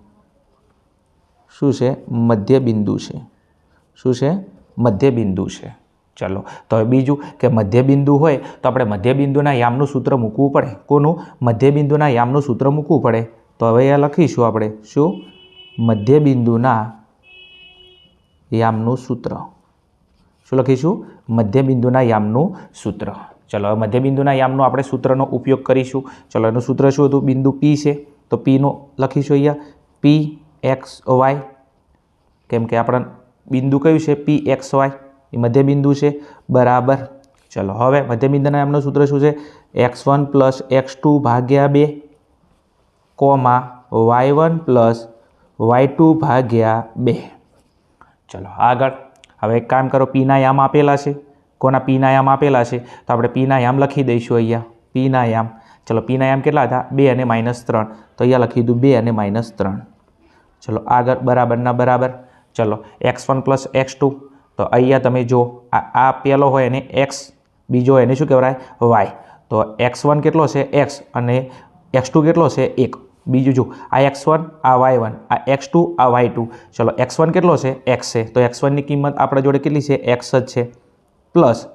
શું છે? મધ્ય બિંદુ છે. શું છે? મધ્ય બિંદુ છે. ચલો તો હવે બીજું કે મધ્ય બિંદુ હોય તો આપણે મધ્ય બિંદુના યામનું સૂત્ર મૂકવું પડે. કોનું? મધ્ય બિંદુના યામનું સૂત્ર મૂકવું પડે. તો હવે અહીંયા લખીશું આપણે શું? મધ્ય બિંદુના યામનું સૂત્ર. શું લખીશું? મધ્ય બિંદુના યામનું સૂત્ર. ચલો હવે મધ્ય બિંદુના યામનો આપણે સૂત્રનો ઉપયોગ કરીશું. ચલો એનું સૂત્ર શું હતું? બિંદુ પી છે તો પીનું લખીશું અહીંયા પી એક્સ વાય. કેમ કે આપણા બિંદુ કયું છે? P x Y. એ મધ્ય બિંદુ છે. બરાબર. ચલો હવે મધ્ય બિંદુના યામનું સૂત્ર શું છે? x1 + x2 / 2 comma y1 + y2 / 2. ચલો આગળ. હવે એક કામ કરો, પીના યામ આપેલા છે. કોના? પીના યામ આપેલા છે તો આપણે પીના યામ લખી દઈશું અહીંયા. પીના યામ. ચલો પીના યામ કેટલા હતા? 2 અને -3. તો અહીંયા લખી દઉં 2 અને -3. ચલો આગળ. બરાબરના બરાબર. ચલો x1 + x2. તો અહીંયા તમે જો આ પહેલો હોય એને x, બીજો એને શું કહેવાય? y. તો x1 કેટલો છે? x અને x2 કેટલો છે? 1. બીજું જો આ x1 આ y1 આ x2 આ y2. ચલો x1 કેટલો છે? x છે. તો x1ની કિંમત આપણા જોડે કેટલી છે? x જ છે. પ્લસ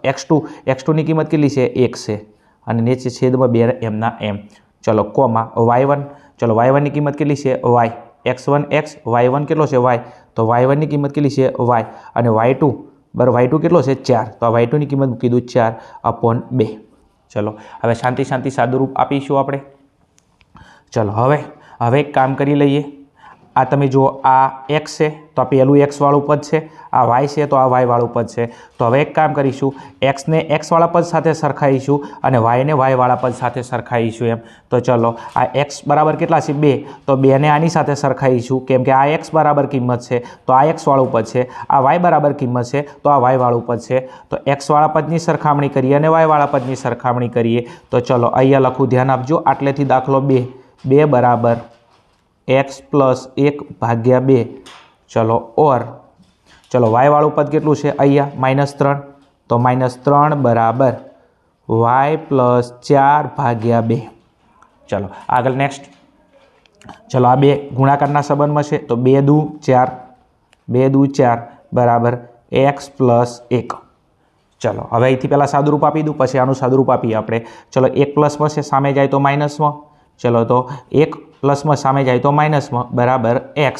x2ની કિંમત કેટલી છે? 1 છે. અને નીચે છેદમાં 2 એમના એમ. ચલો કોમા y1. ચલો y1ની કિંમત કેટલી છે? y. x1 x, y1 કેટલો છે? y. તો y1ની કિંમત કેટલી છે? y. અને y2 બરાબર y2 કેટલો છે? 4. તો આ y2ની કિંમત મૂકી દઉં 4/2. ચલો હવે શાંતિ સાદુરૂપ આપીશું આપણે. ચલો હવે એક કામ કરી લઈએ. આ તમે જુઓ, આ x છે તો આ પહેલું x વાળું પદ છે, આ y છે તો આ y વાળું પદ છે. તો હવે એક કામ કરીશું, xને x વાળા પદ સાથે સરખાઈશું અને yને y વાળા પદ સાથે સરખાઈશું એમ. તો ચલો આ x બરાબર કેટલા છે? 2. તો 2ને આની સાથે સરખાઈશું, કેમ કે આ x બરાબર કિંમત છે તો આ x વાળું પદ છે, આ y બરાબર કિંમત છે તો આ y વાળું પદ છે. તો x વાળા પદની સરખામણી કરીએ અને y વાળા પદની સરખામણી કરીએ. તો ચલો અહીંયા લખું, ધ્યાન આપજો. આટલેથી દાખલો 2 બરાબર x + 1/2. ચલો ઓર ચલો y વાળું પદ કેટલું છે? અહીંયા -3. તો -3 બરાબર y + 4/2. ચલો આગળ નેક્સ્ટ. ચલો આ બે ગુણાકારના સંબંધમાં છે તો 2 દુ 4 2 દુ 4 બરાબર x + 1. ચલો હવે અહીંથી પહેલાં સાદુરૂપ આપી દઉં, પછી આનું સાદુરૂપ આપીએ આપણે. ચલો 1 પ્લસમાં છે, સામે જાય તો માઇનસમાં. ચલો તો 1 પ્લસમાં સામે જાય તો માઇનસમાં બરાબર x.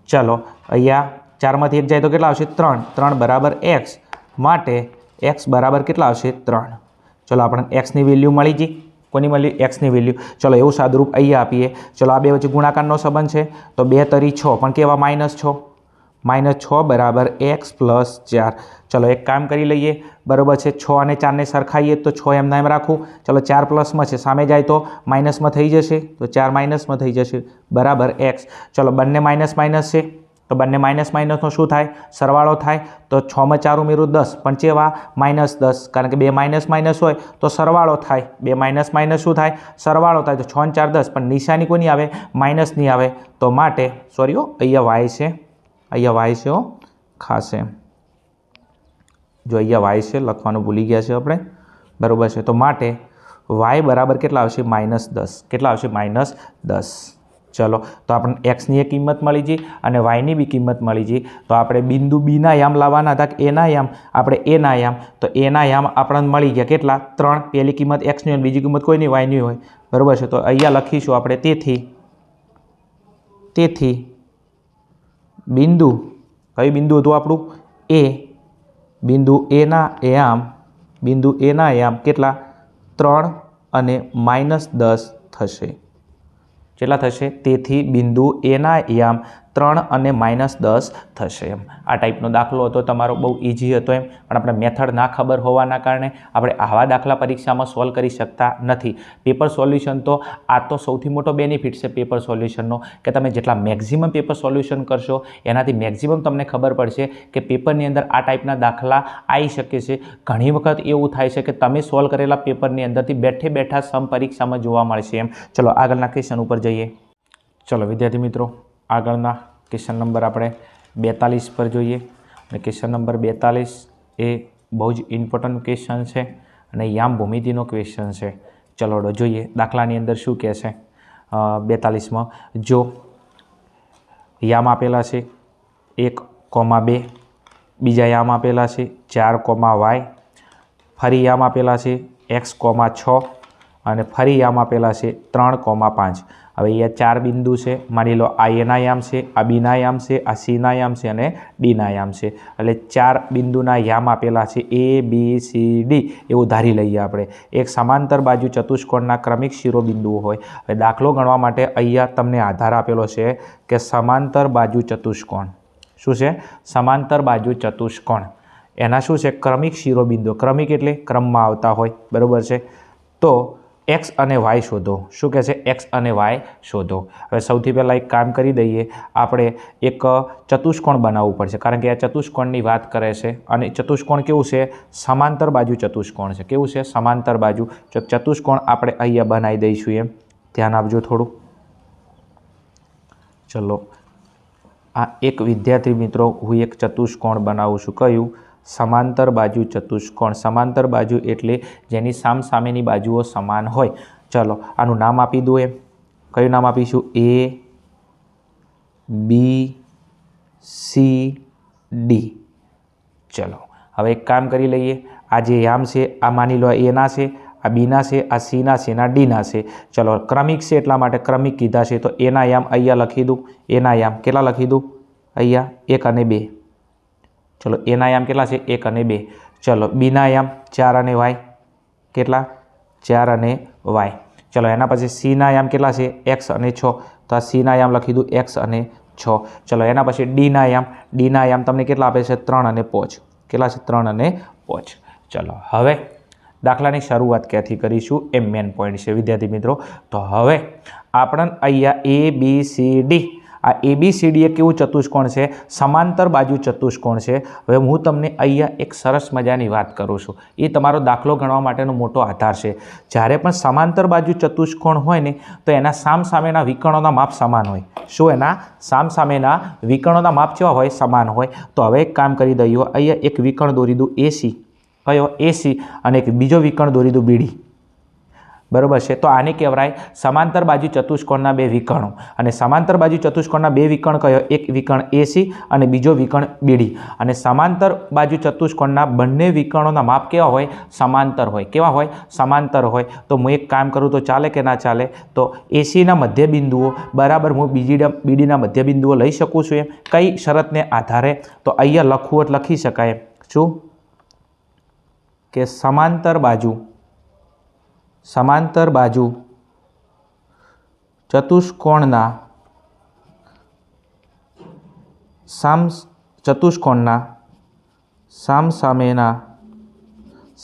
ચલો અહીંયા 4માંથી 1 જાય તો કેટલા આવશે? 3. 3 બરાબર x, માટે x બરાબર કેટલા આવશે? 3. ચલો આપણને xની વેલ્યુ મળી ગઈ. કોની મળી? xની વેલ્યુ. ચલો એવું સાદુરૂપ અહીંયા આપીએ. ચલો આ બે વચ્ચે ગુણાકારનો સંબંધ છે તો 2 તરી 6 પણ કેવા? -6. -6 બરાબર x + 4. ચલો એક કામ કરી લઈએ, બરાબર છે. 6 અને 4ને સરખાઈએ તો 6 એમના એમ રાખું. ચલો 4 પ્લસમાં છે, સામે જાય તો માઇનસમાં થઈ જશે, તો 4 માઇનસમાં થઈ જશે બરાબર x. ચલો બંને માઇનસ માઇનસ છે તો બંને માઇનસ માઇનસનો શું થાય? સરવાળો થાય. તો 6માં 4 ઉમેરું 10 પણ કેવા? -10, કારણ કે 2 માઇનસ માઇનસ હોય તો સરવાળો થાય. 2 માઇનસ માઇનસ શું થાય? સરવાળો થાય. તો 6 અને 4 10, પણ નિશાની કોની આવે? માઇનસની આવે. તો માટે સોરી અહીંયા y છે, અહીંયા y છે ખાસ એમ. જો અહીંયા y છે લખવાનું ભૂલી ગયા છે આપણે, બરાબર છે. તો માટે y બરાબર કેટલા આવશે? -10. કેટલા આવશે? -10. ચલો તો આપણને xની એક કિંમત મળી ગઈ અને yની બી કિંમત મળી ગઈ. તો આપણે બિંદુ બીના યામ લાવવાના હતા કે એના યામ? આપણે એના યામ. તો એના યામ આપણને મળી ગયા કેટલા? 3. પહેલી કિંમત xની હોય, બીજી કિંમત કોઈની? yની હોય, બરાબર છે. તો અહીંયા લખીશું આપણે તેથી બિંદુ, કયું બિંદુ હતું આપણું? એ. બિંદુ એના યામ કેટલા? 3 અને -10 થશે. કેટલા થશે? તેથી બિંદુ એના યામ 3 અને -10 થશે. એમ આ ટાઈપનો દાખલો હતો તમારો, બહુ ઇઝી હતો એમ, પણ આપણે મેથડ ના ખબર હોવાના કારણે આપણે આવા દાખલા પરીક્ષામાં સોલ્વ કરી શકતા નથી. પેપર સોલ્યુશન તો આ તો સૌથી મોટો બેનિફિટ છે પેપર સોલ્યુશનનો, કે તમે જેટલા મેક્ઝિમમ પેપર સોલ્યુશન કરશો એનાથી મેક્ઝિમમ તમને ખબર પડશે કે પેપરની અંદર આ ટાઈપના દાખલા આવી શકે છે. ઘણી વખત એવું થાય છે કે તમે સોલ્વ કરેલા પેપરની અંદરથી બેઠે બેઠા સમ પરીક્ષામાં જોવા મળશે એમ. ચલો આગળના ક્વેશ્ચન ઉપર જઈએ. ચલો વિદ્યાર્થી મિત્રો, આગળના ક્વેશ્ચન નંબર આપણે 42 પર જોઈએ. અને ક્વેશ્ચન નંબર 42 એ બહુ જ ઇમ્પોર્ટન્ટ ક્વેશ્ચન છે અને યામ ભૂમિતિનો ક્વેશ્ચન છે. ચલો જોઈએ દાખલાની અંદર શું કહે છે. 42માં જો યામ આપેલા છે 1,2, બીજા યામ આપેલા છે 4,y, ફરી યામ આપેલા છે x,6 અને ફરી યામ આપેલા છે 3,5. હવે અહીંયા 4 બિંદુ છે. માની લો આ એના યામ છે, આ બીના યામ છે, આ સીના યામ છે અને ડીના યામ છે. એટલે 4 બિંદુના યામ આપેલા છે A, B, C, D એવું ધારી લઈએ આપણે. એક સમાંતર બાજુ ચતુષ્કોણના ક્રમિક શિરોબિંદુઓ હોય. હવે દાખલો ગણવા માટે અહીંયા તમને આધાર આપેલો છે કે સમાંતર બાજુ ચતુષ્કોણ. શું છે? સમાંતર બાજુ ચતુષ્કોણ. એના શું છે? ક્રમિક શિરોબિંદુ. ક્રમિક એટલે ક્રમમાં આવતા હોય, બરાબર છે. તો x અને y શોધો. શું કહે છે? x અને y શોધો. હવે સૌથી પહેલાં એક કામ કરી દઈએ, આપણે એક ચતુષ્કોણ બનાવવું પડશે, કારણ કે આ ચતુષ્કોણની વાત કરે છે અને ચતુષ્કોણ કેવું છે? સમાંતર બાજુ ચતુષ્કોણ છે. કેવું છે? સમાંતર બાજુ ચતુષ્કોણ આપણે અહીંયા બનાવી દઈશું એમ. ધ્યાન આપજો થોડું. ચલો આ એક વિદ્યાર્થી મિત્રો, હું એક ચતુષ્કોણ બનાવું છું. કયું? સમાંતર બાજુ ચતુષ્કોણ. સમાંતર બાજુ એટલે જેની સામસામેની બાજુઓ સમાન હોય. ચલો આનું નામ આપી દો એમ. કયું નામ આપીશું? A, B, C, D. ચલો હવે એક કામ કરી લઈએ. આ જે યામ છે આ માની લો એના છે, આ બીના છે, આ સીના છે, આ ડીના છે. ચલો ક્રમિક છે એટલા માટે ક્રમિક કીધા છે તો એના યામ અહીંયા લખી દઉં. એના યામ કેટલા લખી દઉં? અહીંયા 1 અને 2. ચલો એના યામ કેટલા છે? 1 અને 2. ચલો બીના યામ 4 અને y કેટલા? 4 અને y. ચલો એના પછી સીના યામ કેટલા છે? x અને 6. તો આ સીના યામ લખી દઉં x અને 6. ચલો એના પછી ડીના યામ તમને કેટલા આપે છે? 3 અને 5. કેટલા છે? 3 અને 5. ચલો હવે દાખલાની શરૂઆત ક્યાંથી કરીશું એ મેન પોઈન્ટ છે વિદ્યાર્થી મિત્રો. તો હવે આપણને અહીંયા ABCD, આ ABCD એ કેવું ચતુષ્કોણ છે? સમાંતર બાજુ ચતુષ્કોણ છે. હવે હું તમને અહીંયા એક સરસ મજાની વાત કરું છું, એ તમારો દાખલો ગણવા માટેનો મોટો આધાર છે. જ્યારે પણ સમાંતર બાજુ ચતુષ્કોણ હોય ને તો એના સામસામેના વિકર્ણોના માપ સમાન હોય. શું? એના સામસામેના વિકર્ણોના માપ કેવા હોય? સમાન હોય. તો હવે એક કામ કરી દઈએ, અહીંયા એક વિકર્ણ દોરી દઉં AC. કયો AC અને એક બીજો વિકર્ણ દોરી દઉં BD, બરાબર છે. તો આને કહેવાય સમાંતર બાજુ ચતુષ્કોણના બે વિકર્ણો. અને સમાંતર બાજુ ચતુષ્કોણના બે વિકર્ણ કયો? એક વિકર્ણ AC અને બીજો વિકર્ણ BD. અને સમાંતર બાજુ ચતુષ્કોણના બંને વિકર્ણોના માપ કેવા હોય? સમાંતર હોય. કેવા હોય? સમાંતર હોય. તો હું એક કામ કરું તો ચાલે કે ના ચાલે? તો ACના મધ્ય બિંદુઓ બરાબર હું BDના મધ્ય બિંદુઓ લઈ શકું છું એમ. કઈ શરતને આધારે? તો અહીંયા લખવું એટલે લખી શકાય એમ. શું? કે સમાંતર બાજુ ચતુષ્કોણના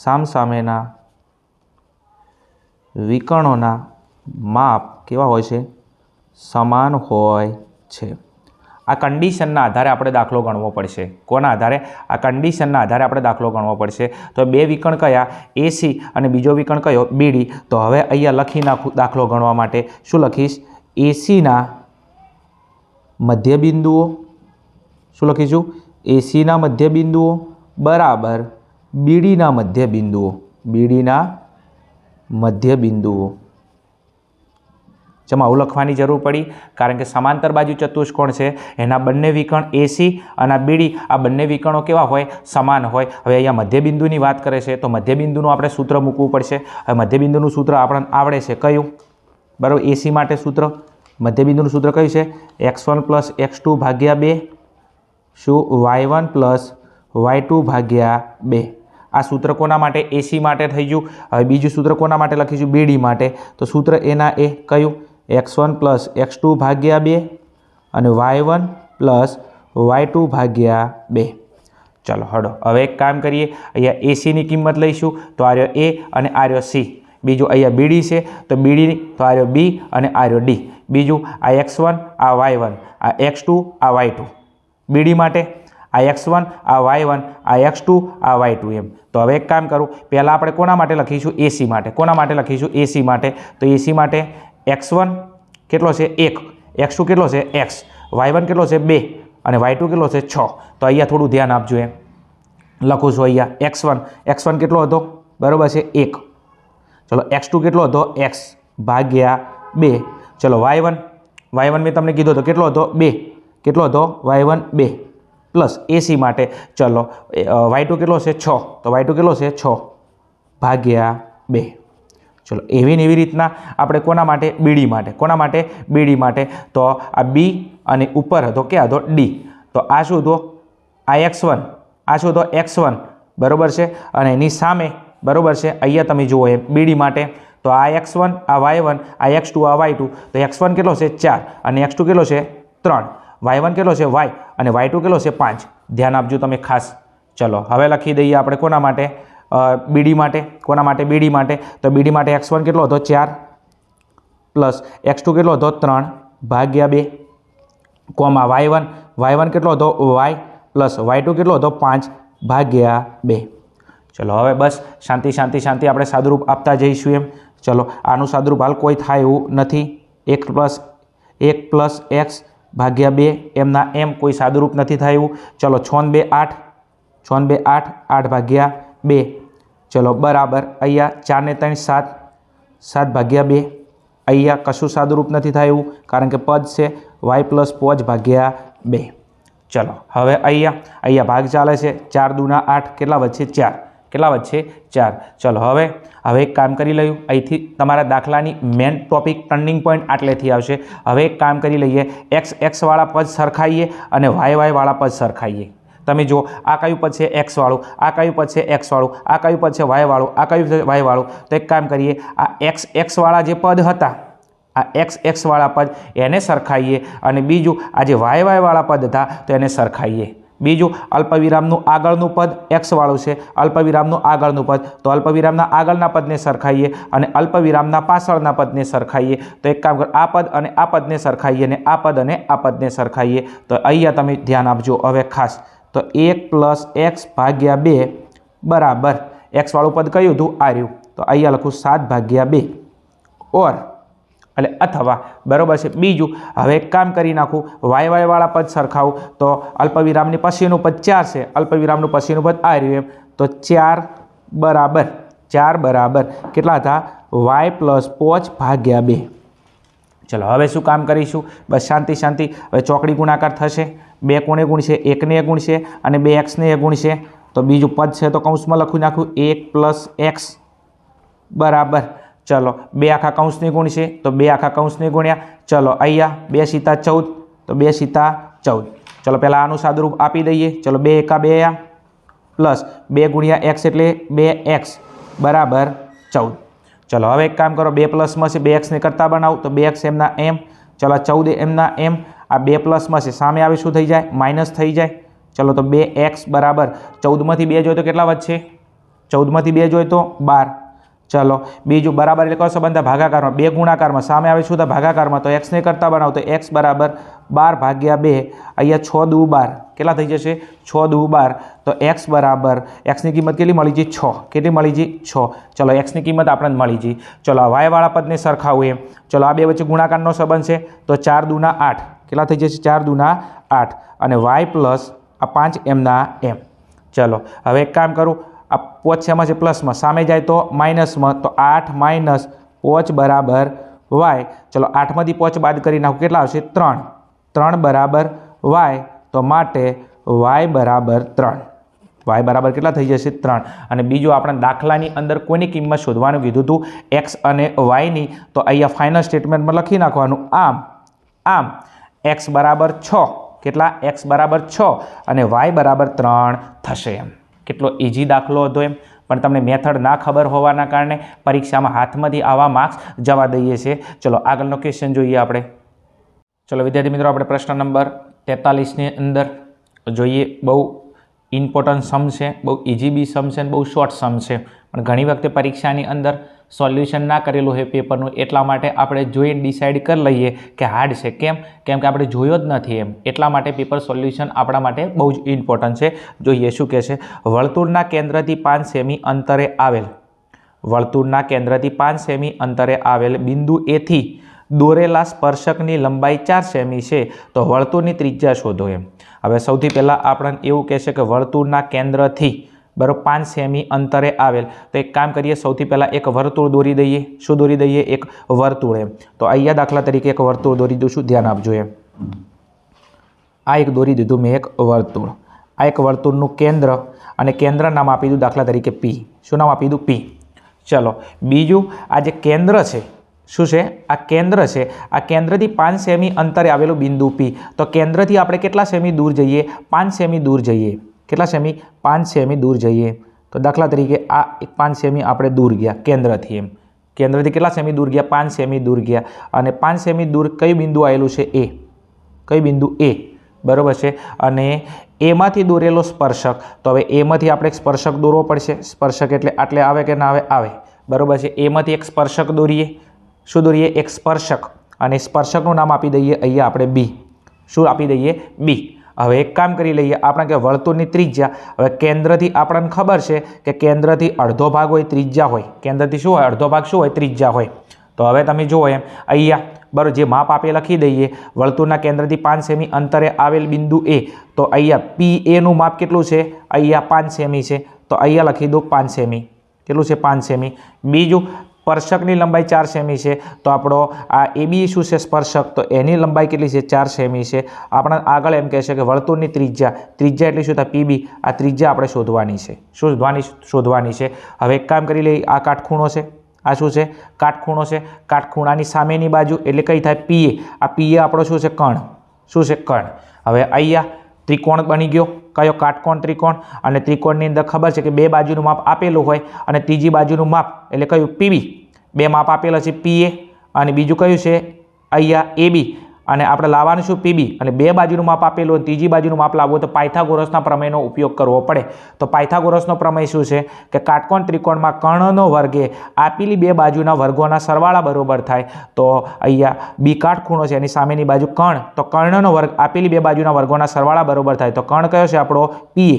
સામસામેના વિકર્ણોના માપ કેવા હોય છે? સમાન હોય છે. આ કન્ડિશનના આધારે આપણે દાખલો ગણવો પડશે. કોના આધારે? આ કન્ડિશનના આધારે આપણે દાખલો ગણવો પડશે. તો બે વિકર્ણ કયા? AC અને બીજો વિકર્ણ કયો? BD. તો હવે અહીંયા લખી નાખું દાખલો ગણવા માટે. શું લખીશ? ACના મધ્ય બિંદુઓ, શું લખીશું? ACના મધ્ય બિંદુઓ બરાબર BDના મધ્ય બિંદુઓ. જેમાં આવું લખવાની જરૂર પડી કારણ કે સમાંતર બાજુ ચતુષ્કોણ છે એના બંને વિકર્ણ AC અને BD, આ બંને વિકર્ણો કેવા હોય? સમાન હોય. હવે અહીંયા મધ્યબિંદુની વાત કરે છે તો મધ્યબિંદુનું આપણે સૂત્ર મૂકવું પડશે. હવે મધ્યબિંદુનું સૂત્ર આપણને આવડે છે. કયું? બરાબર, AC માટે સૂત્ર, મધ્યબિંદુનું સૂત્ર કયું છે? x1 + x2 ભાગ્યા 2, શું? y1 + y2 ભાગ્યા 2. આ સૂત્ર કોના માટે? AC માટે થઈ ગયું. હવે બીજું સૂત્ર કોના માટે લખીશું? BD માટે. તો સૂત્ર એના એ કયું? x1 + x2 ભાગ્યા 2 અને y1 + y2 ભાગ્યા 2. ચલો હડો હવે એક કામ કરીએ. અહીંયા ACની કિંમત લઈશું તો આ રહ્યો A અને આ રહ્યો C. બીજું અહીંયા BD છે તો BD, તો આ રહ્યો B અને આ રહ્યો D. બીજું આ x1 આ y1 આ x2 આ y2. BD માટે આ x1 આ y1 આ x2 આ y2 એમ. તો હવે એક કામ કરું, પહેલાં આપણે કોના માટે લખીશું? AC માટે. કોના માટે લખીશું? AC માટે. તો AC માટે x1 કેટલો છે? 1, x2 કેટલો છે? x, y1 કેટલો છે? 2 અને y2 કેટલો છે? 6. તો અહીંયા થોડું ધ્યાન આપજો એમ. લખું છું અહીંયા x1 કેટલો હતો? બરાબર છે 1. ચલો x2 કેટલો હતો? x ભાગ્યા 2. ચલો y1 મેં તમને કીધો હતો કેટલો હતો? 2. કેટલો હતો? y1 2 પ્લસ AC માટે ચલો y2 કેટલો છે? 6. તો y2 કેટલો છે? 6 ભાગ્યા 2. ચલો એવી ને એવી રીતના આપણે કોના માટે? BD માટે. કોના માટે? BD માટે. તો આ B અને ઉપર હતો ક્યાં હતો? D. તો આ શું હતો? આ x1, આ શું હતો? x1 બરાબર છે. અને એની સામે બરાબર છે અહીંયા તમે જુઓ એમ BD માટે તો આ x1 આ y1 આ x2 આ y2. તો x1 કેટલો છે? 4 અને x2 કેટલો છે? 3. y1 કેટલો છે? y અને y2 કેટલો છે? 5. ધ્યાન આપજો તમે ખાસ. ચલો હવે લખી દઈએ આપણે કોના માટે? BD માટે. કોના માટે? BD માટે. તો BD માટે x1 કેટલો હતો? 4 પ્લસ x2 કેટલો હતો? 3 ભાગ્યા 2 કોમા y1 કેટલો હતો? y પ્લસ y2 કેટલો હતો? 5 ભાગ્યા 2. ચલો હવે બસ શાંતિ આપણે સાદુરૂપ આપતા જઈશું એમ. ચલો આનું સાદુરૂપ હાલ કોઈ થાય એવું નથી. 1 પ્લસ x ભાગ્યા 2 એમના એમ કોઈ સાદુરૂપ નથી થાય એવું. ચલો 6 ને 2 8, 6 ને 2 8, 8 ભાગ્યા 2. ચલો બરાબર અહીંયા 4 ને 3 7, 7 ભાગ્યા 2. અહીંયા કશું સાદુરૂપ નથી થાય એવું કારણ કે પદ છે y પ્લસ 5 ભાગ્યા 2. ચલો હવે અહીંયા ભાગ ચાલે છે. 4 દુના 8 કેટલા વધશે? 4. કેટલા વધશે? 4. ચલો હવે એક કામ કરી લઈએ. અહીંથી તમારા દાખલાની મેન ટોપિક ટર્નિંગ પોઈન્ટ આટલેથી આવશે. હવે એક કામ કરી લઈએ, x વાળા પદ સરખાઈએ અને y વાળા પદ સરખાઈએ. તમે જો આ કયું પદ છે? x વાળું, આ કયું પદ છે? x વાળું, આ કયું પદ છે? y વાળું, આ કયું છે? y વાળું. તો એક કામ કરીએ, આ x વાળા જે પદ હતા આ x વાળા પદ એને સરખાઈએ અને બીજું આ જે y વાળા પદ હતા તો એને સરખાઈએ. બીજું અલ્પવિરામનું આગળનું પદ x વાળું છે, અલ્પવિરામનું આગળનું પદ તો અલ્પવિરામના આગળના પદને સરખાઈએ અને અલ્પવિરામના પાછળના પદને સરખાઈએ. તો એક કામ કરો, આ પદ અને આ પદને સરખાઈએ અને આ પદ અને આ પદને સરખાઈએ. તો અહીંયા તમે ધ્યાન આપજો હવે ખાસ. તો 1 પ્લસ x ભાગ્યા 2 બરાબર x વાળું પદ કયું હતું? આ રહ્યું. તો અહીંયા લખું 7 ભાગ્યા 2 ઓર એટલે અથવા બરાબર છે. બીજું હવે એક કામ કરી નાખું, y વાળા પદ સરખાવું તો અલ્પવિરામની પછીનું પદ 4 છે, અલ્પવિરામનું પછીનું પદ આ રહ્યું એમ. તો 4 બરાબર 4 બરાબર કેટલા હતા y પ્લસ 5/2. ચલો હવે શું કામ કરીશું બસ શાંતિ શાંતિ. હવે ચોકડી ગુણાકાર થશે 2 કોને ગુણશે 1 ને ગુણશે અને 2x ને ગુણશે તો બીજું પદ છે તો કૌંસમાં લખી નાખું 1 પ્લસ x બરાબર ચલો 2 આખા કૌંસની ગુણશે તો 2 આખા કૌંસની ગુણ્યા. ચલો અહીંયા 2 સીતા 14 તો 2 સીતા 14. ચલો પહેલાં આનું સાદુરૂપ આપી દઈએ. ચલો 2 એકા 2 પ્લસ 2 ગુણ્યા x એટલે 2x બરાબર 14. ચલો હવે એક કામ કરો 2 પ્લસમાં છે 2x ને કરતા બનાવો તો 2x એમના એમ. ચલો 14 એમના એમ આ 2 પ્લસમાં છે સામે આવે શું થઈ જાય માઇનસ થઈ જાય. ચલો તો 2x બરાબર 14માંથી 2 જોઈએ તો કેટલા વધશે 14માંથી 2 જોઈએ તો 12. ચલો બીજું બરાબર એટલે કયો સંબંધ ભાગાકારમાં 2 ગુણાકારમાં સામે આવે શું તો ભાગાકારમાં તો x ને કરતા બનાવો તો x બરાબર 12/2 અહીંયા 6 દુ 12 કેટલા થઈ જશે 6 દુ 12 તો x બરાબર x ની કિંમત કેટલી મળી ગઈ 6 કેટલી મળી ગઈ 6. ચલો x ની કિંમત આપણને મળી ગઈ. ચલો y વાળા પદને સરખાવીએ. ચલો આ બે વચ્ચે ગુણાકારનો સંબંધ છે તો 4 દુના 8 કેટલા થઈ જશે 4 દુના 8 અને y પ્લસ આ 5 એમના એમ. ચલો હવે એક કામ કરું આ 5 શેમાં છે પ્લસમાં સામે જાય તો માઇનસમાં તો 8 માઇનસ 5 બરાબર y. ચલો 8માંથી 5 બાદ કરી નાખું કેટલા આવશે 3 3 બરાબર y તો માટે y બરાબર 3 y બરાબર કેટલા થઈ જશે 3. અને બીજું આપણે દાખલાની અંદર કોઈની કિંમત શોધવાનું કીધું હતું x અને yની તો અહીંયા ફાઇનલ સ્ટેટમેન્ટમાં લખી નાખવાનું આમ x બરાબર 6 કેટલા x બરાબર 6 અને y બરાબર 3 થશે. એમ કેટલો ઇઝી દાખલો હતો એમ. પણ તમને મેથડ ના ખબર હોવાના કારણે પરીક્ષામાં હાથમાંથી આવા માર્ક્સ જવા દઈએ છીએ. ચલો આગળનો ક્વેશ્ચન જોઈએ આપણે. ચલો વિદ્યાર્થી મિત્રો આપણે પ્રશ્ન નંબર 43ની અંદર જોઈએ. બહુ ઇમ્પોર્ટન્ટ સમ છે, બહુ ઇઝી બી સમ છે અને બહુ શોર્ટ સમ છે. પણ ઘણી વખતે પરીક્ષાની અંદર સોલ્યુશન ના કરેલું હોય પેપરનું એટલા માટે આપણે જોઈને ડિસાઇડ કરી લઈએ કે હાર્ડ છે. કેમ કે આપણે જોયો જ નથી એમ એટલા માટે પેપર સોલ્યુશન આપણા માટે બહુ જ ઇમ્પોર્ટન્ટ છે. જોઈએ શું કહે છે. વર્તુળના કેન્દ્રથી 5 સેમી અંતરે આવેલ વર્તુળના કેન્દ્રથી 5 સેમી અંતરે આવેલ બિંદુ એથી દોરેલા સ્પર્શકની લંબાઈ 4 સેમી છે તો વર્તુળની ત્રિજ્યા શોધો એમ. હવે સૌથી પહેલાં આપણને એવું કહેશે કે વર્તુળના કેન્દ્રથી બરાબર 5 સેમી અંતરે આવેલ તો એક કામ કરીએ સૌથી પહેલાં એક વર્તુળ દોરી દઈએ. શું દોરી દઈએ એક વર્તુળ એમ. તો અહીંયા દાખલા તરીકે એક વર્તુળ દોરી દઉં. ધ્યાન આપજો એમ. આ એક દોરી દીધું મેં એક વર્તુળ. આ એક વર્તુળનું કેન્દ્ર અને કેન્દ્ર નામ આપી દીધું દાખલા તરીકે P. શું નામ આપી દીધું P. ચલો બીજું આ જે કેન્દ્ર છે શું છે આ કેન્દ્ર છે. આ કેન્દ્રથી 5 સેમી અંતરે આવેલું બિંદુ P. તો કેન્દ્રથી આપણે કેટલા સેમી દૂર જઈએ 5 સેમી દૂર જઈએ. કેટલા સેમી 5 સેમી દૂર જઈએ. તો દાખલા તરીકે આ 5 સેમી આપણે દૂર ગયા કેન્દ્રથી એમ. કેન્દ્રથી કેટલા સેમી દૂર ગયા 5 સેમી દૂર ગયા અને 5 સેમી દૂર કઈ બિંદુ આવેલું છે A. કઈ બિંદુ A બરાબર છે. અને એમાંથી દોરેલો સ્પર્શક તો હવે એમાંથી આપણે એક સ્પર્શક દોરવો પડશે. સ્પર્શક એટલે આટલે આવે કે ના આવે આવે બરાબર છે. એમાંથી એક સ્પર્શક દોરીએ. શું દોરીએ એક સ્પર્શક અને સ્પર્શકનું નામ આપી દઈએ અહીંયા આપણે B. શું આપી દઈએ B. હવે એક કામ કરી લઈએ આપણે કે વર્તુળની ત્રિજ્યા. હવે કેન્દ્રથી આપણને ખબર છે કે કેન્દ્રથી અડધો ભાગ હોય ત્રિજ્યા હોય. કેન્દ્રથી શું હોય અડધો ભાગ શું હોય ત્રિજ્યા હોય. તો હવે તમે જુઓ એમ અહીંયા બરાબર જે માપ આપે લખી દઈએ. વર્તુળના કેન્દ્રથી 5 સેમી અંતરે આવેલ બિંદુ A તો અહીંયા PA નું માપ કેટલું છે અહીંયા 5 સેમી છે તો અહીંયા લખી દો 5 સેમી. કેટલું છે 5 સેમી. બીજું સ્પર્શકની લંબાઈ 4 સેમી છે તો આપણો આ AB શું છે સ્પર્શક તો એની લંબાઈ કેટલી છે 4 સેમી છે. આપણે આગળ એમ કહેશે કે વર્તુળની ત્રિજ્યા એટલી શું થાય PB. આ ત્રિજ્યા આપણે શોધવાની છે. શોધવાની છે. હવે એક કામ કરી લઈએ આ કાટખૂણો છે. આ શું છે કાટખૂણો છે. કાટખૂણાની સામેની બાજુ એટલે કઈ થાય PA. આ PA આપણો શું છે કર્ણ. શું છે કર્ણ. હવે અહીંયા ત્રિકોણ બની ગયો. કયો કાટકોણ ત્રિકોણ. અને ત્રિકોણની અંદર ખબર છે કે બે બાજુનું માપ આપેલું હોય અને ત્રીજી બાજુનું માપ એટલે કયું PB. બે માપ આપેલા છે PA અને બીજું કયું છે અહીંયા AB અને આપણે લાવવાનું શું PB અને બે બાજુનું માપ આપેલું હોય ત્રીજી બાજુનું માપ લાવવું તો પાયથાગોરસના પ્રમેયનો ઉપયોગ કરવો પડે. તો પાયથાગોરસનો પ્રમેય શું છે કે કાટકોણ ત્રિકોણમાં કર્ણનો વર્ગ એ આપેલી બે બાજુના વર્ગોના સરવાળા બરોબર થાય. તો અહીંયા B કાટખૂણો છે એની સામેની બાજુ કર્ણ તો કર્ણનો વર્ગ આપેલી બે બાજુના વર્ગોના સરવાળા બરોબર થાય. તો કર્ણ કયો છે આપણો PA.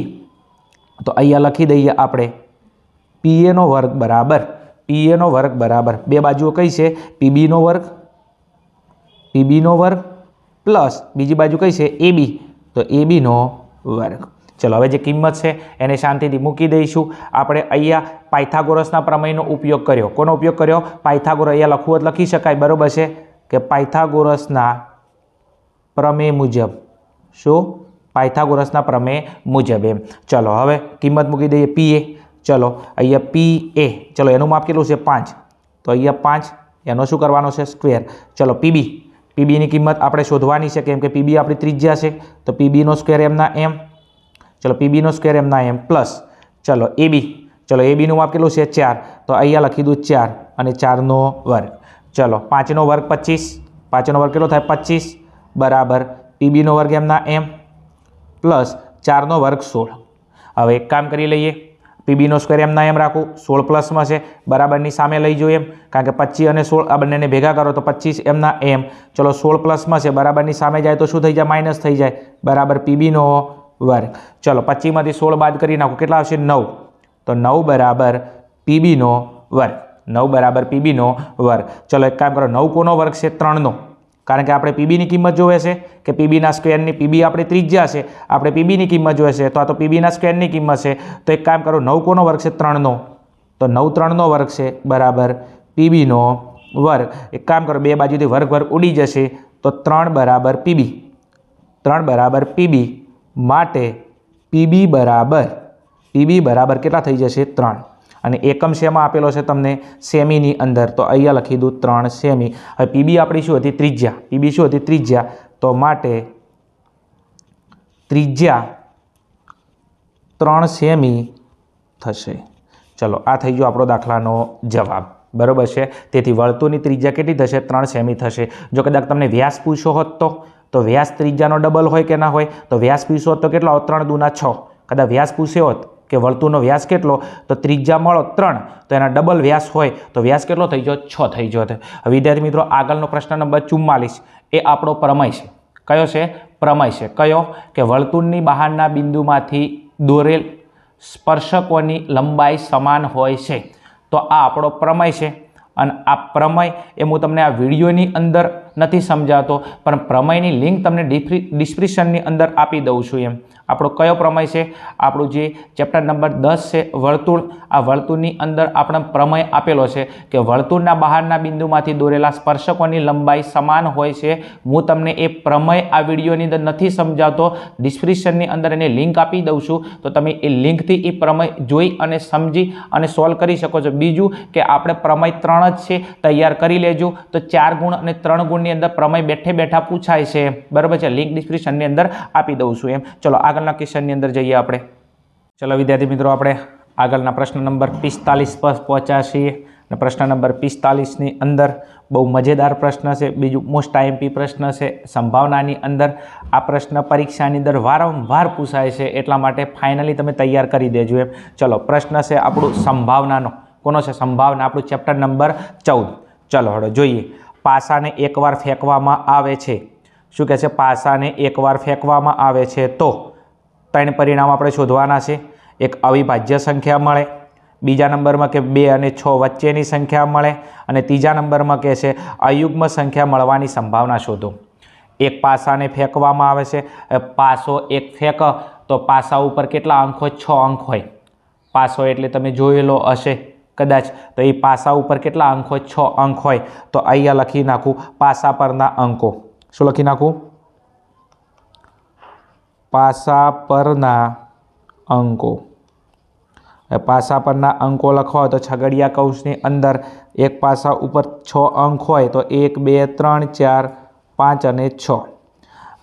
તો અહીંયા લખી દઈએ આપણે PA નો વર્ગ બરાબર બે બાજુઓ કઈ છે PB નો વર્ગ પ્લસ બીજી બાજુ કઈ છે AB તો AB નો વર્ગ. ચલો હવે જે કિંમત છે એને શાંતિથી મૂકી દઈશું. આપણે અહીંયા પાયથાગોરસના પ્રમેયનો ઉપયોગ કર્યો. કોનો ઉપયોગ કર્યો? પાયથાગોરસ. અહીંયા લખવું જ લખી શકાય, બરાબર છે, કે પાયથાગોરસના પ્રમેય મુજબ. શું? પાયથાગોરસના પ્રમેય મુજબ એમ. ચલો હવે કિંમત મૂકી દઈએ પી એ. ચલો અહીંયા પી એ, ચલો એનું માપ કેટલું છે? 5. તો અહીંયા 5, એનો શું કરવાનો છે? સ્ક્વેર. ચલો પીબી, પીબીની કિંમત આપણે શોધવાની છે, કેમ કે પીબી આપણી ત્રિજ્યા છે. તો પીબીનો સ્ક્વેર એમના એમ. ચલો પીબીનો સ્ક્વેર એમના એમ પ્લસ, ચલો એબી, ચલો એબીનું માપ કેટલું છે? 4. તો અહીંયા લખી દઉં 4 અને 4નો વર્ગ. ચલો 5નો વર્ગ 25, 5નો વર્ગ કેટલો થાય? 25 બરાબર પીબીનો વર્ગ એમના એમ પ્લસ 4નો વર્ગ 16. હવે એક કામ કરી લઈએ, પીબીનો સ્ક્વેર એમના એમ રાખું, 16 પ્લસમાં છે, બરાબરની સામે લઈ જોઈએ એમ, કારણ કે 25 અને 16 આ બંનેને ભેગા કરો તો 25 એમના એમ. ચલો 16 પ્લસમાં છે, બરાબરની સામે જાય તો શું થઈ જાય? માઇનસ થઈ જાય, બરાબર પીબીનો વર્ગ. ચલો 25માંથી 16 બાદ કરી નાખો, કેટલા આવશે? 9. તો 9 બરાબર પીબીનો વર્ગ. 9 બરાબર પીબીનો વર્ગ. ચલો એક કામ કરો, 9 કોનો વર્ગ છે? 3નો. કારણ કે આપણે પીબીની કિંમત જોવે છે કે પીબીના સ્ક્વેરની, પીબી આપણી ત્રિજ્યા છે, આપણે પીબીની કિંમત જોવે છે, તો આ તો પીબીના સ્ક્વેરની કિંમત છે. તો એક કામ કરો, 9 કોનો વર્ગ છે? 3નો. તો 9 3નો વર્ગ છે બરાબર પીબીનો વર્ગ. એક કામ કરો, બે બાજુથી વર્ગ વર્ગ ઉડી જશે, તો 3 બરાબર પીબી. 3 બરાબર પીબી માટે પીબી બરાબર કેટલા થઈ જશે? 3. અને એકમ શેમાં આપેલો છે તમને? સેમીની અંદર. તો અહીંયા લખી દઉં 3 સેમી. હવે પીબી આપણી શું હતી? ત્રિજ્યા. પીબી શું હતી? ત્રિજ્યા. તો માટે ત્રિજ્યા 3 સેમી થશે. ચલો આ થઈ ગયો આપણો દાખલાનો જવાબ, બરાબર છે. તેથી વર્તુળની ત્રિજ્યા કેટલી થશે? 3 સેમી થશે. જો કદાચ તમને વ્યાસ પૂછ્યો હોત તો વ્યાસ ત્રિજ્યાનો ડબલ હોય કે ના હોય? તો વ્યાસ પૂછ્યો હોત તો કેટલો? 3 દુના 6. કદાચ વ્યાસ પૂછ્યો હોત કે વર્તુળનો વ્યાસ કેટલો, તો ત્રિજ્યા મળો 3, તો એના ડબલ વ્યાસ હોય તો વ્યાસ કેટલો થઈ ગયો? 6 થઈ ગયો. વિદ્યાર્થી મિત્રો, આગળનો પ્રશ્ન નંબર 44 એ આપણો પ્રમેય છે. કયો છે? પ્રમેય છે. કયો? કે વર્તુળની બહારના બિંદુમાંથી દોરેલ સ્પર્શકોની લંબાઈ સમાન હોય છે. તો આ આપણો પ્રમેય છે. અને આ પ્રમેય એ હું તમને આ વિડીયોની અંદર નથી સમજાવતો, પણ પ્રમેયની લિંક તમને ડિસ્ક્રિપ્શનની અંદર આપી દઉં છું એમ. આપણો કયો પ્રમેય છે? આપણું જે ચેપ્ટર નંબર 10 છે વર્તુળ. આ વર્તુળની અંદર આપણે પ્રમેય આપેલો છે કે વર્તુળના બહારના બિંદુમાંથી દોરેલા સ્પર્શકોની લંબાઈ સમાન હોય છે. હું તમને એ પ્રમેય આ વિડીયોની અંદર નથી સમજાવતો, ડિસ્ક્રિપ્શનની અંદર એની લિંક આપી દઉં છું, તો તમે એ લિંકથી એ પ્રમેય જોઈ અને સમજી અને સોલ્વ કરી શકો છો. બીજું કે આપણે પ્રમેય 3 જ છે, તૈયાર કરી લેજો. તો 4 ગુણ અને 3 ગુણની અંદર પ્રમેય બેઠે બેઠા પૂછાય છે, બરાબર છે. લિંક ડિસ્ક્રિપ્શનની અંદર આપી દઉં છું એમ. ચલો આગળના ક્વેશ્ચનની અંદર જઈએ આપણે. ચલો વિદ્યાર્થી મિત્રો, આપણે આગળના પ્રશ્ન નંબર 45 પર પહોંચ્યા છીએ. અને પ્રશ્ન નંબર 45ની અંદર બહુ મજેદાર પ્રશ્ન છે. બીજું મોસ્ટ આઈએમપી પ્રશ્ન છે સંભાવનાની અંદર. આ પ્રશ્ન પરીક્ષાની અંદર વારંવાર પૂછાય છે, એટલા માટે ફાઇનલી તમે તૈયાર કરી દેજો એમ. ચલો પ્રશ્ન છે આપણું સંભાવનાનો. કોનો છે? સંભાવના. આપણું ચેપ્ટર નંબર 14. ચલો હવે જોઈએ. પાસાને એકવાર ફેંકવામાં આવે છે. શું કહે છે? પાસાને એકવાર ફેંકવામાં આવે છે તો 3 પરિણામ આપણે શોધવાના છે. એક અવિભાજ્ય સંખ્યા મળે, બીજા નંબરમાં કે 2 અને 6 વચ્ચેની સંખ્યા મળે, અને ત્રીજા નંબરમાં કે છે અયુગ્મ સંખ્યા મળવાની સંભાવના શોધો. એક પાસાને ફેંકવામાં આવે છે. પાસો એક ફેંક તો પાસા ઉપર કેટલા અંક હોય? 6 અંક હોય. પાસો એટલે તમે જોયેલો હશે કદાચ, તો એ પાસા ઉપર કેટલા અંક હોય? 6 અંક હોય. તો અહીંયા લખી નાખું પાસા પરના અંકો. શું લખી નાખું? પાસા પરના અંકો. પાસા પરના અંકો લખવા હોય તો છગડિયા કૌંસની અંદર એક પાસા ઉપર 6 અંક હોય તો 1 2 3 4 5 અને 6.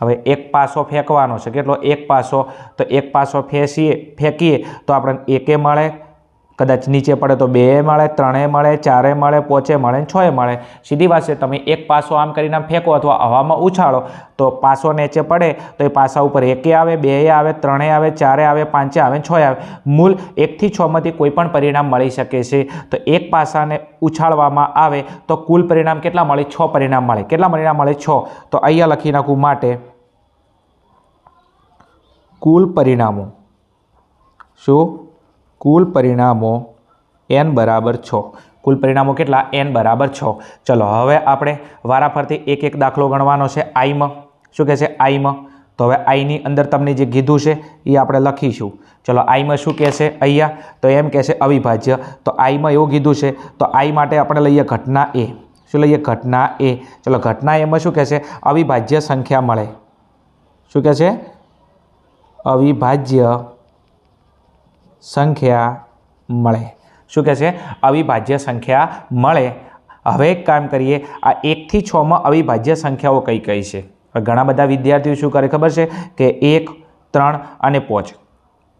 હવે એક પાસો ફેંકવાનો છે. કેટલો? એક પાસો. તો એક પાસો ફેંકીએ તો આપણને 1 મળે, કદાચ નીચે પડે તો 2 મળે, 3 મળે, 4 મળે, 5 મળે, 6 મળે. સીધી વાત છે. તમે એક પાસો આમ કરીને ફેંકો અથવા હવામાં ઉછાળો તો પાસો નીચે પડે તો એ પાસા ઉપર 1 આવે, 2 આવે, 3 આવે, 4 આવે, 5 આવે, 6 આવે. મૂળ 1 થી 6 માંથી કોઈ પણ પરિણામ મળી શકે છે. તો એક પાસાને ઉછાળવામાં આવે તો કુલ પરિણામ કેટલા મળે? 6 પરિણામ મળે. કેટલા પરિણામ મળે? 6. તો અહીંયા લખી નાખું માટે કુલ પરિણામો. શું? કુલ પરિણામો n બરાબર 6. કુલ પરિણામો કેટલા? n બરાબર 6. ચલો હવે આપણે વારાફરતી એક એક દાખલો ગણવાનો છે આઈમાં. શું કહે છે? આઈમાં. तो हवे आई नी अंदर तमने जे कीधुं छे ए आपणे लखीशुं। चलो आई में शुं कहेशे अहींया तो एम कहेशे अविभाज्य। तो आई में एवुं कीधुं छे तो आई माटे आपणे लईए घटना ए। शुं लईए घटना ए। चलो घटना ए में शुं कहेशे अविभाज्य संख्या मळे। शुं कहेशे अविभाज्य संख्या मळे। शुं कहेशे अविभाज्य संख्या मळे। हवे एक काम करिए आ 1 થી 6 में अविभाज्य संख्याओं कई कई छे। घणा बधा विद्यार्थीओ शुं करे खबर छे के 1, 3 અને 5।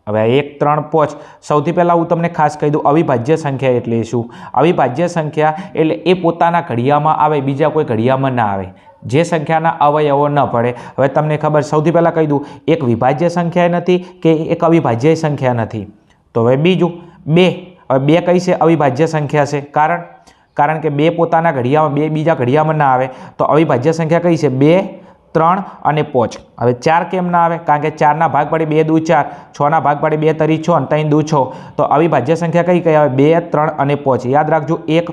हवे 1, 3, 5 सौथी पहला हूँ तमने खास कही दूँ अविभाज्य संख्या एटले शुं। अविभाज्य संख्या एटले ए पोताना घड़ियामां आवे बीजा कोई घड़ियामां ना आवे, जे संख्याना अवयवो न पड़े। हवे तमने खबर सौथी पहला कही दूँ एक विभाज्य संख्या नथी के एक अविभाज्य संख्या नथी। तो हवे बीजुं 2। हवे 2 कई छे अविभाज्य संख्या छे कारण के 2 पोताना घड़ियामां 2 बीजा घड़ियामां ना आवे। तो अविभाज्य संख्या कई छे 2, 3 અને 5। हवे 4 केम ना आवे कारण के 4 ना भाग पड़े 2 2 4, 6 ना भाग पड़े 2 3 6 અને 3 2 6। तो अविभाज्य संख्या कई कई आवे 2, 3 અને 5। याद राखजो एक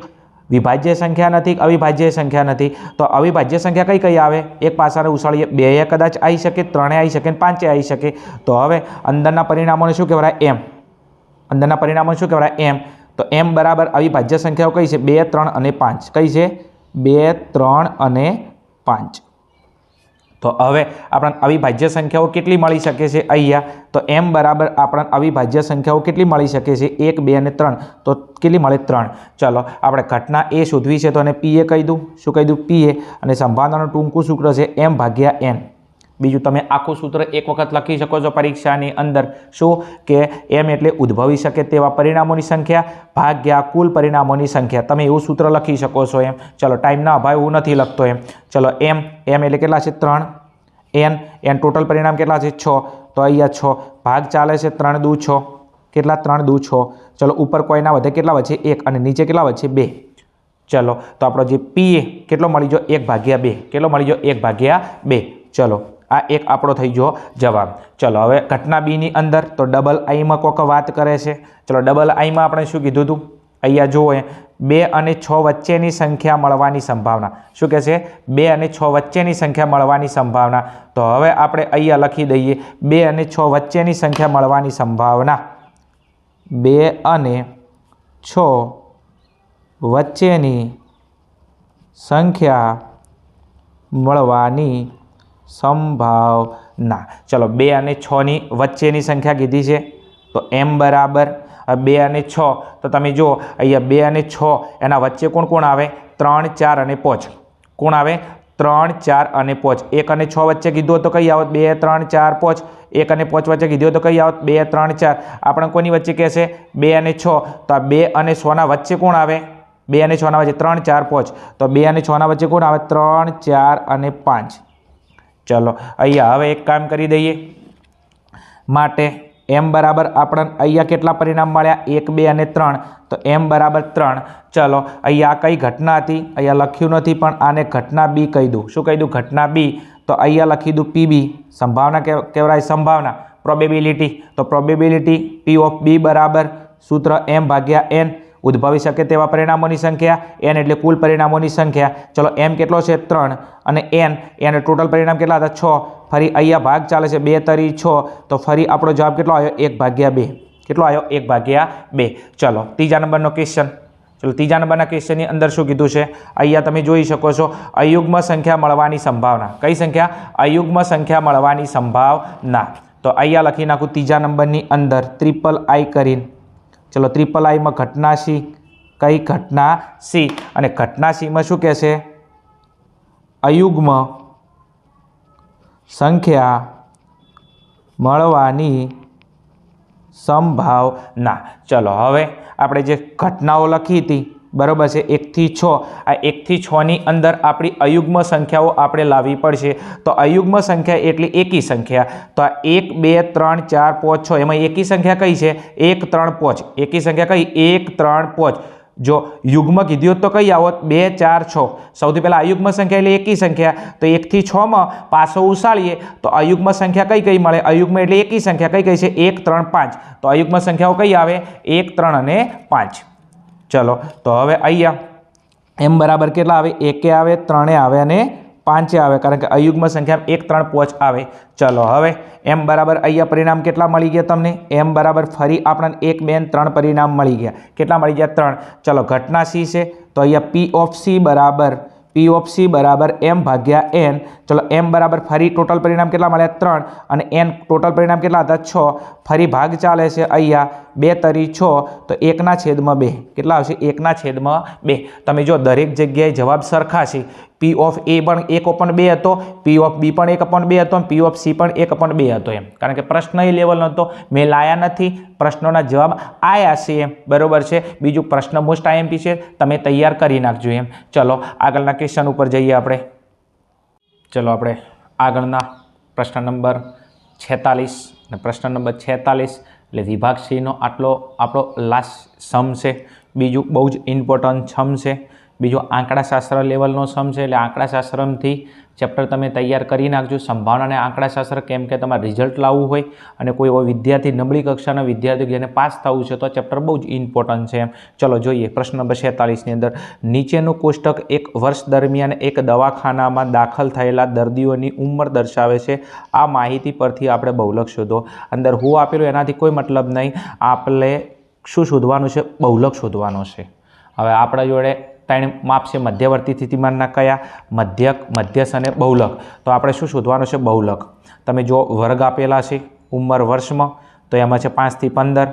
विभाज्य संख्या नहीं अविभाज्य संख्या नहीं। तो अविभाज्य संख्या कई कई आवे एक पासाने उछाळीए 2 कदाच आई शके 3 आई शके 5 आई शके। तो हवे अंदरना परिणामोने शुं कहेवाय एम। अंदरना परिणामों शुं कहेवाय एम। तो एम बराबर अविभाज्य संख्याओं कई छे 2, 3 અને 5 कई छे 2, 3 અને 5। तो हवे आपणे अविभाज्य संख्याओं केटली मळी शके छे अहींया। तो एम बराबर आपणे अविभाज्य संख्याओं केटली मळी शके छे 1, 2 અને 3। तो केटली मळे 3। चलो आपणे घटना ए शोधवी छे तो एने पीए कही दूँ। शुं कही दूँ पीए। अने संभावनानुं टूंकું सूत्र छे एम भाग्या एन। बीजू तमे आखुं सूत्र एक वखत लखी शको छो परीक्षानी अंदर शुं के एम एटले उद्भवी शके तेवा परिणामोनी संख्या भाग्या कुल परिणामोनी संख्या। तमे एवुं सूत्र लखी शको छो एम। चलो टाइमना अभावे हूँ नथी लखतो एम। चलो एम एटले केटला छे 3। एन टोटल परिणाम केटला छे 6। तो अहींया 6 भाग चाले छे 3 2 6 केटला 3 2 6। चलो ऊपर कोई ना वधे केटला वधे 1 અને नीचे केटला वधे 2। चलो तो आपणो जे पीए केटलो मळी गयो 1/2 केटलो मळी गयो 1/2। चलो आ एक आपणो थई गयो जवाब। चलो हवे घटना बी नी अंदर तो डबल आई में कोक वात करे छे। चलो डबल आई में आपणे शुं कीधुं हतुं अहींया जुओ 2 અને 6 वच्चेनी संख्या मळवानी संभावना। शुं कहे छे 2 અને 6 वच्चेनी संख्या मळवानी संभावना। तो हवे आपणे अहींया लखी दईए 2 અને 6 वच्चेनी संख्या मळवानी संभावना। 2 અને 6 वच्चेनी संख्या मळवानी संभावना। चलो 2 અને 6 नी वच्चेनी संख्या कीधी छे तो एम बराबर 2 અને 6। तो तमे जो अहींया 2 અને 6 एना वच्चे कोण कोण आवे 3 4 અને 5। कोण आवे 3 4 અને 5। 1 અને 6 वच्चे कीधुं तो कई आवत 2 3 4 5। 1 અને 5 वच्चे कीधुं तो कई आवत 2 3 4। आपणे कोनी वच्चे कहेशे 2 અને 6। तो आ 2 અને 6 ना वच्चे कोण आवे 2 અને 6 ना वच्चे 3 4 5। तो 2 અને 6 ना वच्चे कोण आवे 3 4 અને 5। चलो अहींया हवे एक काम करी दईए माटे एम बराबर आपणे अहींया केटला परिणाम मळ्या 1 2 અને 3। तो एम बराबर 3। चलो अहींया कई घटना हती अहींया लख्युं नथी पण आने घटना बी कही दूँ। शुं कही दूँ घटना बी। तो अहींया लखी दूँ पीबी संभावना कहेवाय संभावना प्रोबेबिलिटी। तो प्रोबेबिलिटी पी ऑफ बी बराबर सूत्र एम भाग्या एन उद्भवी शके तेवा परिणामोनी संख्या एन एटले कुल परिणामोनी संख्या। चलो एम केटलो छे 3 અને एन टोटल परिणाम केटला हता 6। फरी अहींया भाग चाले छे 2 3 6। तो फरी आपणो जवाब केटलो आव्यो 1/2। केटलो आव्यो 1/2। चलो तीजा नंबरनो क्वेश्चन। चलो तीजा नंबरना क्वेश्चननी अंदर शुं कीधुं छे अहींया तमे जोई शको छो अयुग्म संख्या मळवानी संभावना। कई संख्या अयुग्म संख्या मळवानी संभावना। तो अहींया लखी नाखुं तीजा नंबरनी अंदर ट्रिपल आई करीने। चलो ट्रिपल आई में घटना सी कई घटना सी अने घटना सी में शू कहे अयुग्म संख्या मळवानी संभावना। चलो हवे आपणे जे घटनाओ लखी थी बराबर है 1 થી 6। आ 1 થી 6 नी अंदर आपणी अयुग्म संख्याओ आपणे लावी पड़शे। तो अयुग्म संख्या एटली एकी संख्या। तो आ 1 2 3 4 5 6 एमां एकी संख्या कई छे 1 3 5। एकी संख्या कई 1 3 5। जो युग्म कीधुं तो कई आवत 2 4 6। सौथी पहला अयुग्म संख्या एटले एकी संख्या। तो 1 થી 6 में पाछो उछाळीए तो अयुग्म संख्या कई कई मळे अयुग्म एटले एकी संख्या कई कई छे 1 3 5। तो अयुग्म संख्याओ कई आवे 1 3 અને 5। चलो तो हवे अहींया एम बराबर केटला आवे 1 आवे 3 आवे અને 5 આવે કારણ કે અયુગ્મ સંખ્યામાં 1 3 5 આવે। ચલો હવે m બરાબર અહીંયા પરિણામ કેટલા મળી ગયા તમને? m બરાબર ફરી આપણને 1 2 અને 3 પરિણામ મળી ગયા। કેટલા મળી ગયા? 3। ચલો ઘટના c છે તો અહીંયા p ઓફ c બરાબર m ભાગ્યા n। ચલો m બરાબર ફરી ટોટલ પરિણામ કેટલા મળ્યા? 3 અને n ટોટલ પરિણામ કેટલા હતા? 6। ફરી ભાગ ચાલે છે અહીંયા 2 તરી 6 તો 1/2 કેટલા આવશે? 1/2। તમે જો દરેક જગ્યાએ જવાબ સરખા છે। p ઓફ a પણ 1/2 હતો, p ઓફ b પણ 1/2 હતો, p ઓફ c પણ 1/2 હતો એમ, કારણ કે પ્રશ્ન એ લેવલનો હતો, મેં લાયા નથી, પ્રશ્નોના જવાબ આયા છે એમ, બરોબર છે। બીજું પ્રશ્ન મોસ્ટ આઈએમપી છે, તમે તૈયાર કરી નાખજો એમ। ચલો આગળના ક્વેશ્ચન ઉપર જઈએ આપણે। ચલો આપણે આગળના પ્રશ્ન નંબર 46 અને પ્રશ્ન નંબર 46 એટલે વિભાગ સીનો આટલો આપણો લાસ્ટ સમ છે। બીજું બહુ જ ઇમ્પોર્ટન્ટ સમ છે, બીજો આંકડાશાસ્ત્ર લેવલનો સમ છે, એટલે આંકડાશાસ્ત્રથી ચેપ્ટર તમે તૈયાર કરી નાખજો। સંભાવના અને આંકડાશાસ્ત્ર કેમ કે તમારે રિઝલ્ટ લાવવું હોય અને કોઈ એવો વિદ્યાર્થી નબળી કક્ષાના વિદ્યાર્થી જેને પાસ થવું છે તો ચેપ્ટર બહુ જ ઇમ્પોર્ટન્ટ છે એમ। ચલો જોઈએ પ્રશ્ન નંબર 46ની અંદર નીચેનું કોષ્ટક એક વર્ષ દરમિયાન એક દવાખાનામાં દાખલ થયેલા દર્દીઓની ઉંમર દર્શાવે છે। આ માહિતી પરથી આપણે બહુલક શોધો। અંદર હું આપેલું એનાથી કોઈ મતલબ નહીં, આપણે શું શોધવાનું છે? બહુલક શોધવાનો છે। હવે આપણા જોડે 3 માપ છે મધ્યવર્તી સ્થિતિમાનના કયા? મધ્યક, મધ્યસ્થ અને બહુલક। તો આપણે શું શોધવાનું છે? બહુલક। તમે જો વર્ગ આપેલા છે ઉંમર વર્ષમાં, તો એમાં છે 5 થી 15,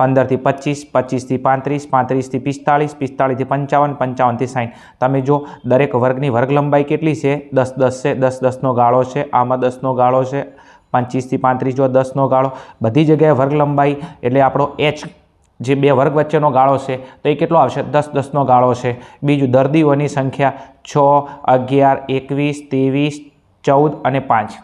15 થી 25, 25 થી 35, 35 થી 45, 45 થી 55, 55 થી 60। તમે જો દરેક વર્ગની વર્ગ લંબાઈ કેટલી છે? 10 10 છે, 10 10નો ગાળો છે, આમાં 10નો ગાળો છે, 25 થી 35 જો 10નો ગાળો, બધી જગ્યાએ વર્ગ લંબાઈ એટલે આપણો h જે બે વર્ગ વચ્ચેનો ગાળો છે તો એ કેટલો આવશે? 10 10નો ગાળો છે। બીજું દર્દીઓની સંખ્યા 6, 11, 21, 23, 14 અને 5।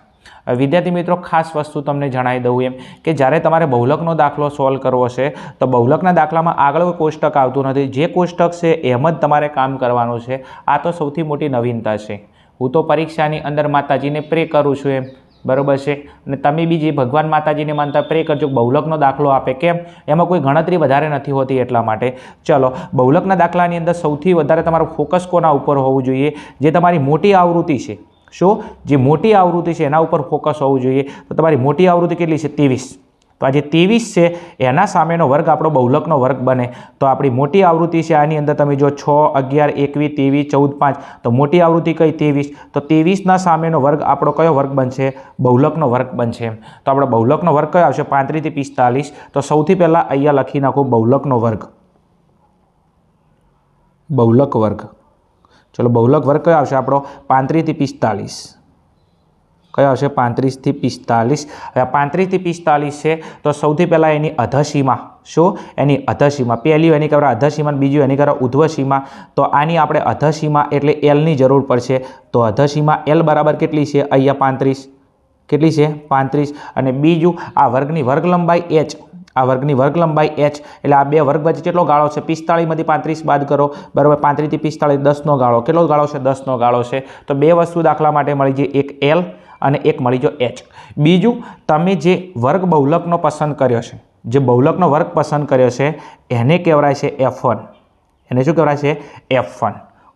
વિદ્યાર્થી મિત્રો ખાસ વસ્તુ તમને જણાવી દઉં એમ કે જ્યારે તમારે બહુલકનો દાખલો સોલ્વ કરવો છે તો બહુલકના દાખલામાં આગળ કોઈ કોષ્ટક આવતું નથી, જે કોષ્ટક છે એમ જ તમારે કામ કરવાનું છે। આ તો સૌથી મોટી નવીનતા છે। હું તો પરીક્ષાની અંદર માતાજીને પ્રે કરું છું એમ, બરોબર છે, અને તમે બી જે ભગવાન માતાજીને માનતા પ્રે કરજો બહુલકનો દાખલો આપે, કેમ? એમાં કોઈ ગણતરી વધારે નથી હોતી એટલા માટે। ચલો બહુલકના દાખલાની અંદર સૌથી વધારે તમારું ફોકસ કોના ઉપર હોવું જોઈએ? જે તમારી મોટી આવૃત્તિ છે, શું? જે મોટી આવૃત્તિ છે એના ઉપર ફોકસ હોવું જોઈએ। તો તમારી મોટી આવૃત્તિ કેટલી છે? 23। તો આ જે 23 છે એના સામેનો વર્ગ આપણો બહુલકનો વર્ગ બને। તો આપણી મોટી આવૃત્તિ છે આની અંદર તમે જો 6, 11, 21, 23, 14, 5, તો મોટી આવૃત્તિ કઈ? 23। તો 23ના સામેનો વર્ગ આપણો કયો વર્ગ બનશે? બહુલકનો વર્ગ બનશે। તો આપણો બહુલકનો વર્ગ કયો આવશે? 35 થી 45। તો સૌથી પહેલાં અહીંયા લખી નાખો બહુલકનો વર્ગ, બહુલક વર્ગ। ચલો બહુલક વર્ગ કયો આવશે આપણો? 35 થી 45। કયો આવશે? 35 થી 45। હવે 35 થી 45 છે તો સૌથી પહેલાં એની અધસીમા, શું? એની અધસીમા, પહેલી એની કહેવાય અધસીમા, બીજું એની કહેવાય ઉધ્વસીમા। તો આની આપણે અધસીમા એટલે એલની જરૂર પડશે। તો અધસીમા એલ બરાબર કેટલી છે? અહીંયા 35। કેટલી છે? 35। અને બીજું આ વર્ગની વર્ગ લંબાઈ h, આ વર્ગની વર્ગ લંબાઈ h એટલે આ બે વર્ગ વચ્ચે કેટલો ગાળો છે? 45માંથી 35 બાદ કરો, બરાબર, 35 થી 45 10નો ગાળો, કેટલો ગાળો છે? 10નો ગાળો છે। તો બે વસ્તુ દાખલા માટે મળી જાય, એક l અને એક મળી જો h। બીજું તમે જે વર્ગ બહુલકનો પસંદ કર્યો છે, જે બહુલકનો વર્ગ પસંદ કર્યો છે એને કહેવાય છે f1। એને શું કહેવાય છે? f1।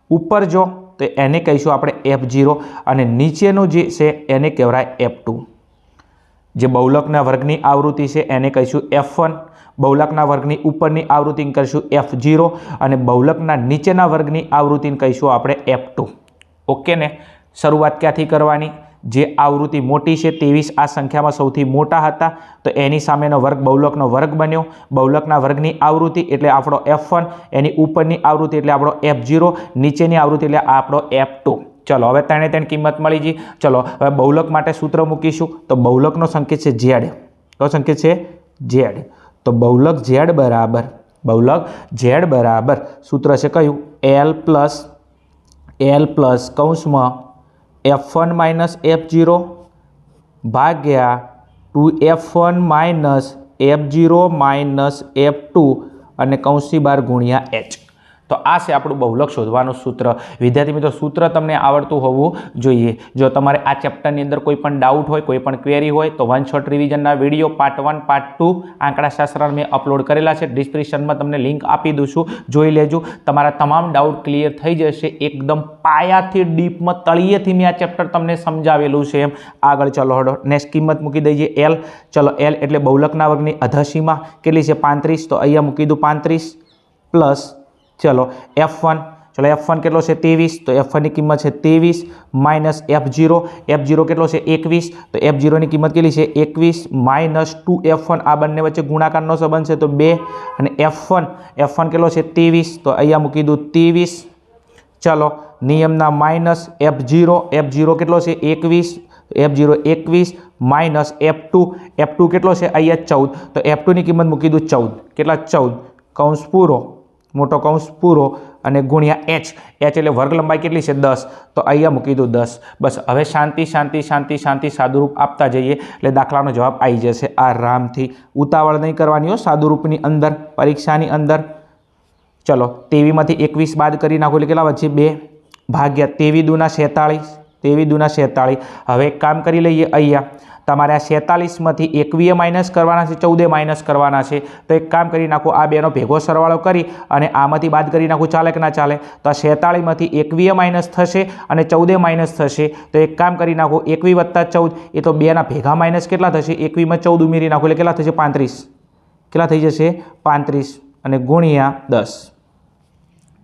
ઉપર જો તો એને કહીશું આપણે f0 અને નીચેનું જે છે એને કહેવાય f2। જે બહુલકના વર્ગની આવૃત્તિ છે એને કહીશું f1, બહુલકના વર્ગની ઉપરની આવૃત્તિને કહીશું f0 અને બહુલકના નીચેના વર્ગની આવૃત્તિને કહીશું આપણે f2। ઓકે ને? શરૂઆત ક્યાંથી કરવાની? જે આવૃત્તિ મોટી છે 23 આ સંખ્યામાં સૌથી મોટા હતા તો એની સામેનો વર્ગ બહુલકનો વર્ગ બન્યો। બહુલકના વર્ગની આવૃત્તિ એટલે આપણો f1, એની ઉપરની આવૃત્તિ એટલે આપણો f0, નીચેની આવૃત્તિ એટલે આપણો f2। ચલો હવે ત્રણે કિંમત મળી ગઈ। ચલો હવે બહુલક માટે સૂત્ર મૂકીશું તો બહુલકનો સંકેત છે z। કયો સંકેત છે? z। તો બહુલક z બરાબર સૂત્ર છે કયું? l પ્લસ કૌંસમાં f1 માઇનસ f0 ભાગ્યા 2f1 minus f0 minus f2 અને કૌંસની બહાર ગુણ્યા h। તો આ છે આપણું બહુલક શોધવાનું સૂત્ર। વિદ્યાર્થી મિત્રો સૂત્ર તમને આવડતું હોવું જોઈએ। જો તમારે આ ચેપ્ટરની અંદર કોઈ પણ ડાઉટ હોય, કોઈ પણ ક્વેરી હોય તો વન શોટ રિવિઝનના વિડીયો પાર્ટ 1 પાર્ટ 2 આંકડાશાસ્ત્ર મેં અપલોડ કરેલા છે। ડિસ્ક્રિપ્શનમાં તમને લિંક આપી દઉં છું, જોઈ લેજો। તમારા તમામ ડાઉટ ક્લિયર થઈ જશે। એકદમ પાયાથી ડીપમાં તળિયેથી મેં આ ચેપ્ટર તમને સમજાવેલું છે એમ। આગળ ચલો હડો નેક્સ્ટ કિંમત મૂકી દઈએ એલ। ચલો એલ એટલે બહુલકના વર્ગની અધસીમા કેટલી છે 35, તો અહીંયા મૂકી દઉં 35 પ્લસ ચલો F1, ચલો F1 કેટલો છે 23, તો F1 ની કિંમત છે 23 માઇનસ F0, F0 કેટલો છે 21, તો F0 ની કિંમત કેટલી છે 21 માઇનસ 2F1, આ બંને વચ્ચે ગુણાકારનો સંબંધ છે તો 2, અને F1 કેટલો છે 23, તો અહીંયા મૂકી દઉં 23। ચલો નિયમના માઇનસ F0 કેટલો છે 21, F0 21 માઇનસ F2 કેટલો છે અહીંયા 14, તો F2 ની કિંમત મૂકી દઉં 14, કેટલા 14 કૌંસ પૂરો મોટો કૌંસ પૂરો અને ગુણ્યા h એટલે વર્ગ લંબાઈ કેટલી છે 10, તો અહીંયા મૂકી દઉં 10। બસ હવે શાંતિ સાદુરૂપ આપતા જઈએ એટલે દાખલાનો જવાબ આવી જશે આરામથી। ઉતાવળ નહીં કરવાની હો સાદુરૂપની અંદર, પરીક્ષાની અંદર। ચલો 23માંથી 21 બાદ કરી નાખો એટલે કેટલા વધશે 2 ભાગ્યા 23 દુના 47। હવે એક કામ કરી લઈએ, અહીંયા તમારે આ 47માંથી 21 માઇનસ કરવાના છે, 14 માઇનસ કરવાના છે, તો એક કામ કરી નાખો આ બેનો ભેગો સરવાળો કરી અને આમાંથી બાદ કરી નાખો, ચાલે કે ના ચાલે? તો આ 47માંથી 21 માઇનસ થશે અને 14 માઇનસ થશે, તો એક કામ કરી નાખો 21 વત્તા 14 એ તો બેના ભેગા માઇનસ કેટલા થશે, 21માં 14 ઉમેરી નાખો એટલે કેટલા થશે 35, કેટલા થઈ જશે 35 અને ગુણ્યા 10।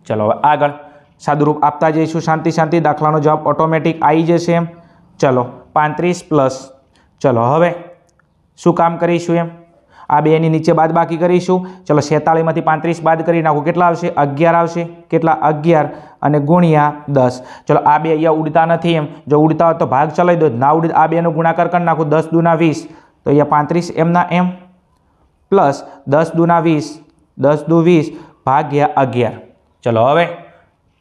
ચલો હવે આગળ સાદુરૂપ આપતા જઈશું શાંતિ, દાખલાનો જવાબ ઓટોમેટિક આવી જશે એમ। ચલો 35 પ્લસ, ચલો હવે શું કામ કરીશું એમ, આ બેની નીચે બાદ બાકી કરીશું। ચલો 47માંથી 35 બાદ કરી નાખો કેટલા આવશે 11 આવશે, કેટલા 11 અને ગુણ્યા 10। ચલો આ બે અહીંયા ઉડતા નથી એમ, જો ઉડતા હોય તો ભાગ ચલાવી દો, ના ઉડે આ બેનો ગુણાકાર કરી નાખો 10 દુના 20, તો અહીંયા 35 એમના એમ પ્લસ 10 દુના 20, 10 દુ 20 ભાગ્યા 11। ચલો હવે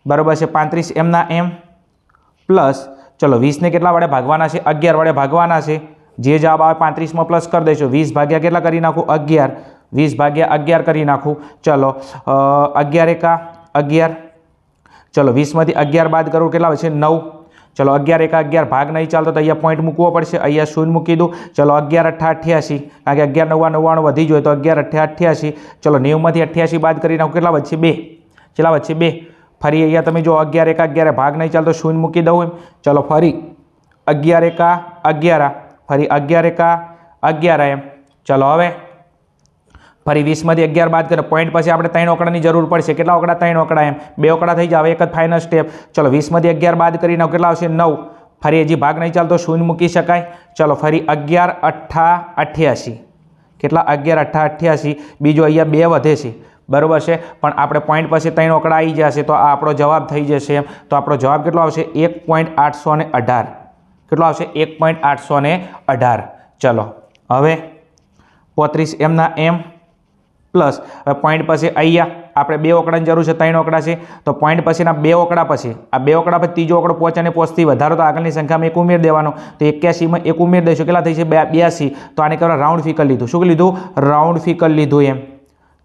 બરાબર છે 35 એમના એમ પ્લસ ચલો 20ને કેટલા વડે ભાગવાના છે 11 વડે ભાગવાના છે, જે જવાબ આવે 35માં પ્લસ કરી દઈશું, 20 ભાગ્યા કેટલા કરી નાખું 11, 20 ભાગ્યા 11 કરી નાખું। ચલો 11 એકા 11, ચલો 20માંથી 11 બાદ કરું કેટલા આવે છે 9, ચલો 11 એકા 11 ભાગ નહીં ચાલતો તો અહીંયા પોઈન્ટ મૂકવો પડશે, અહીંયા શૂન્ય મૂકી દઉં। ચલો 11 8 88, કારણ કે 11 9 99 વધી જોઈએ તો 11 8 88, ચલો 90માંથી 88 બાદ કરી નાખું કેટલા વધશે 2, કેટલા વધશે 2। ફરી અહીંયા તમે જો 11 એકા 11 ભાગ નહીં ચાલતો શૂન્ય મૂકી દઉં એમ, ચલો ફરી 11 એકા 11, ફરી 11 એકા 11 એમ। ચલો હવે ફરી 20માંથી 11 બાદ કરે પોઈન્ટ પછી આપણે 3 ઓકડાની જરૂર પડશે, કેટલા ઓકડા 3 ઓકડા એમ, 2 ઓકડા થઈ જાવ, એક જ ફાઇનલ સ્ટેપ। ચલો 20માંથી 11 બાદ કરી નાખો કેટલા આવશે 9, ફરી હજી ભાગ નહીં ચાલતો શૂન્ય મૂકી શકાય। ચલો ફરી 11 8 88, કેટલા 11 8 88, બીજો અહીંયા 2 વધે છે બરાબર છે, પણ આપણે પોઈન્ટ પછી 3 ઓકડા આવી જશે તો આ આપણો જવાબ થઈ જશે એમ। તો આપણો જવાબ કેટલો આવશે 1.818, કેટલો આવશે 1.818। ચલો હવે 35 એમના એમ પ્લસ હવે પોઈન્ટ પછી અહીંયા આપણે 2 ઓકડાની જરૂર છે, 3 ઓકડા છે, તો પોઈન્ટ પછીના 2 ઓકડા પછી આ 2 ઓકડા પછી ત્રીજો ઓકડો પોચ અને પોચથી વધારો તો આગળની સંખ્યામાં 1 ઉમેર દેવાનો, તો 81માં 1 ઉમેર દઈશું કેટલા થઈ છે 82, તો આને કહેવાય રાઉન્ડ ફિગર લીધું, શું લીધું રાઉન્ડ ફિગર લીધું એમ।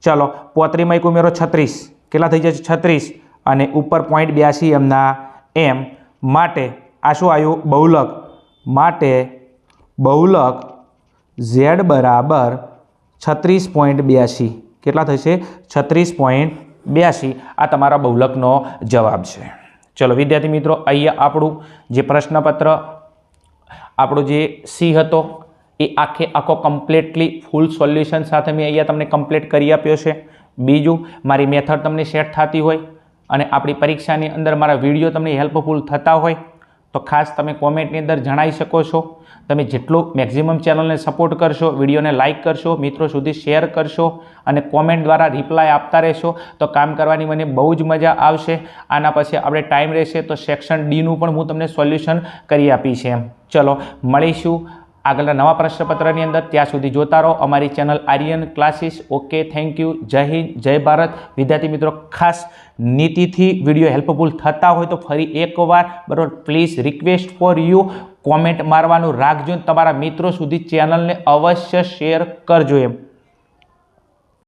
ચલો 35માં 1 ઉમેરો 36, કેટલા થઈ જશે 36 અને ઉપર 0.82 એમના એમ, માટે આ શું આવ્યું બહુલક, માટે બહુલક z બરાબર 36.82, કેટલા થશે 36.82, આ તમારા બહુલકનો જવાબ છે। ચલો વિદ્યાર્થી મિત્રો અહીંયા આપણું જે પ્રશ્નપત્ર આપણો જે સી હતો એ આખો કમ્પ્લીટલી ફૂલ સોલ્યુશન સાથે મેં અહીંયા તમને કમ્પ્લીટ કરી આપ્યો છે। બીજું મારી મેથડ તમને સેટ થતી હોય અને આપણી પરીક્ષાની અંદર મારા વિડીયો તમને હેલ્પફુલ થતા હોય તો ખાસ તમે કોમેન્ટની અંદર જણાવી શકો છો। તમે જેટલું મેક્સિમમ ચેનલને સપોર્ટ કરશો, વિડીયોને લાઇક કરશો, મિત્રો સુધી શેર કરશો અને કોમેન્ટ દ્વારા રિપ્લાય આપતા રહેશો તો કામ કરવાની મને બહુ જ મજા આવશે। આના પછી આપણે ટાઈમ રહેશે તો સેક્શન ડીનું પણ હું તમને સોલ્યુશન કરી આપીશ એમ। ચલો મળીશું આગળના નવા પ્રશ્નપત્રની અંદર, ત્યાં સુધી જોતા રહો અમારી channel Aryan classes. Okay, thank you, Jai Hind, જય ભારત। વિદ્યાર્થી મિત્રો ખાસ નીતિથી વિડીયો હેલ્પફુલ થતા હોય તો ફરી એકવાર બરાબર please request for you comment મારવાનું રાખજો, તમારા મિત્રો સુધી ચેનલને અવશ્ય શેર કરજો એમ।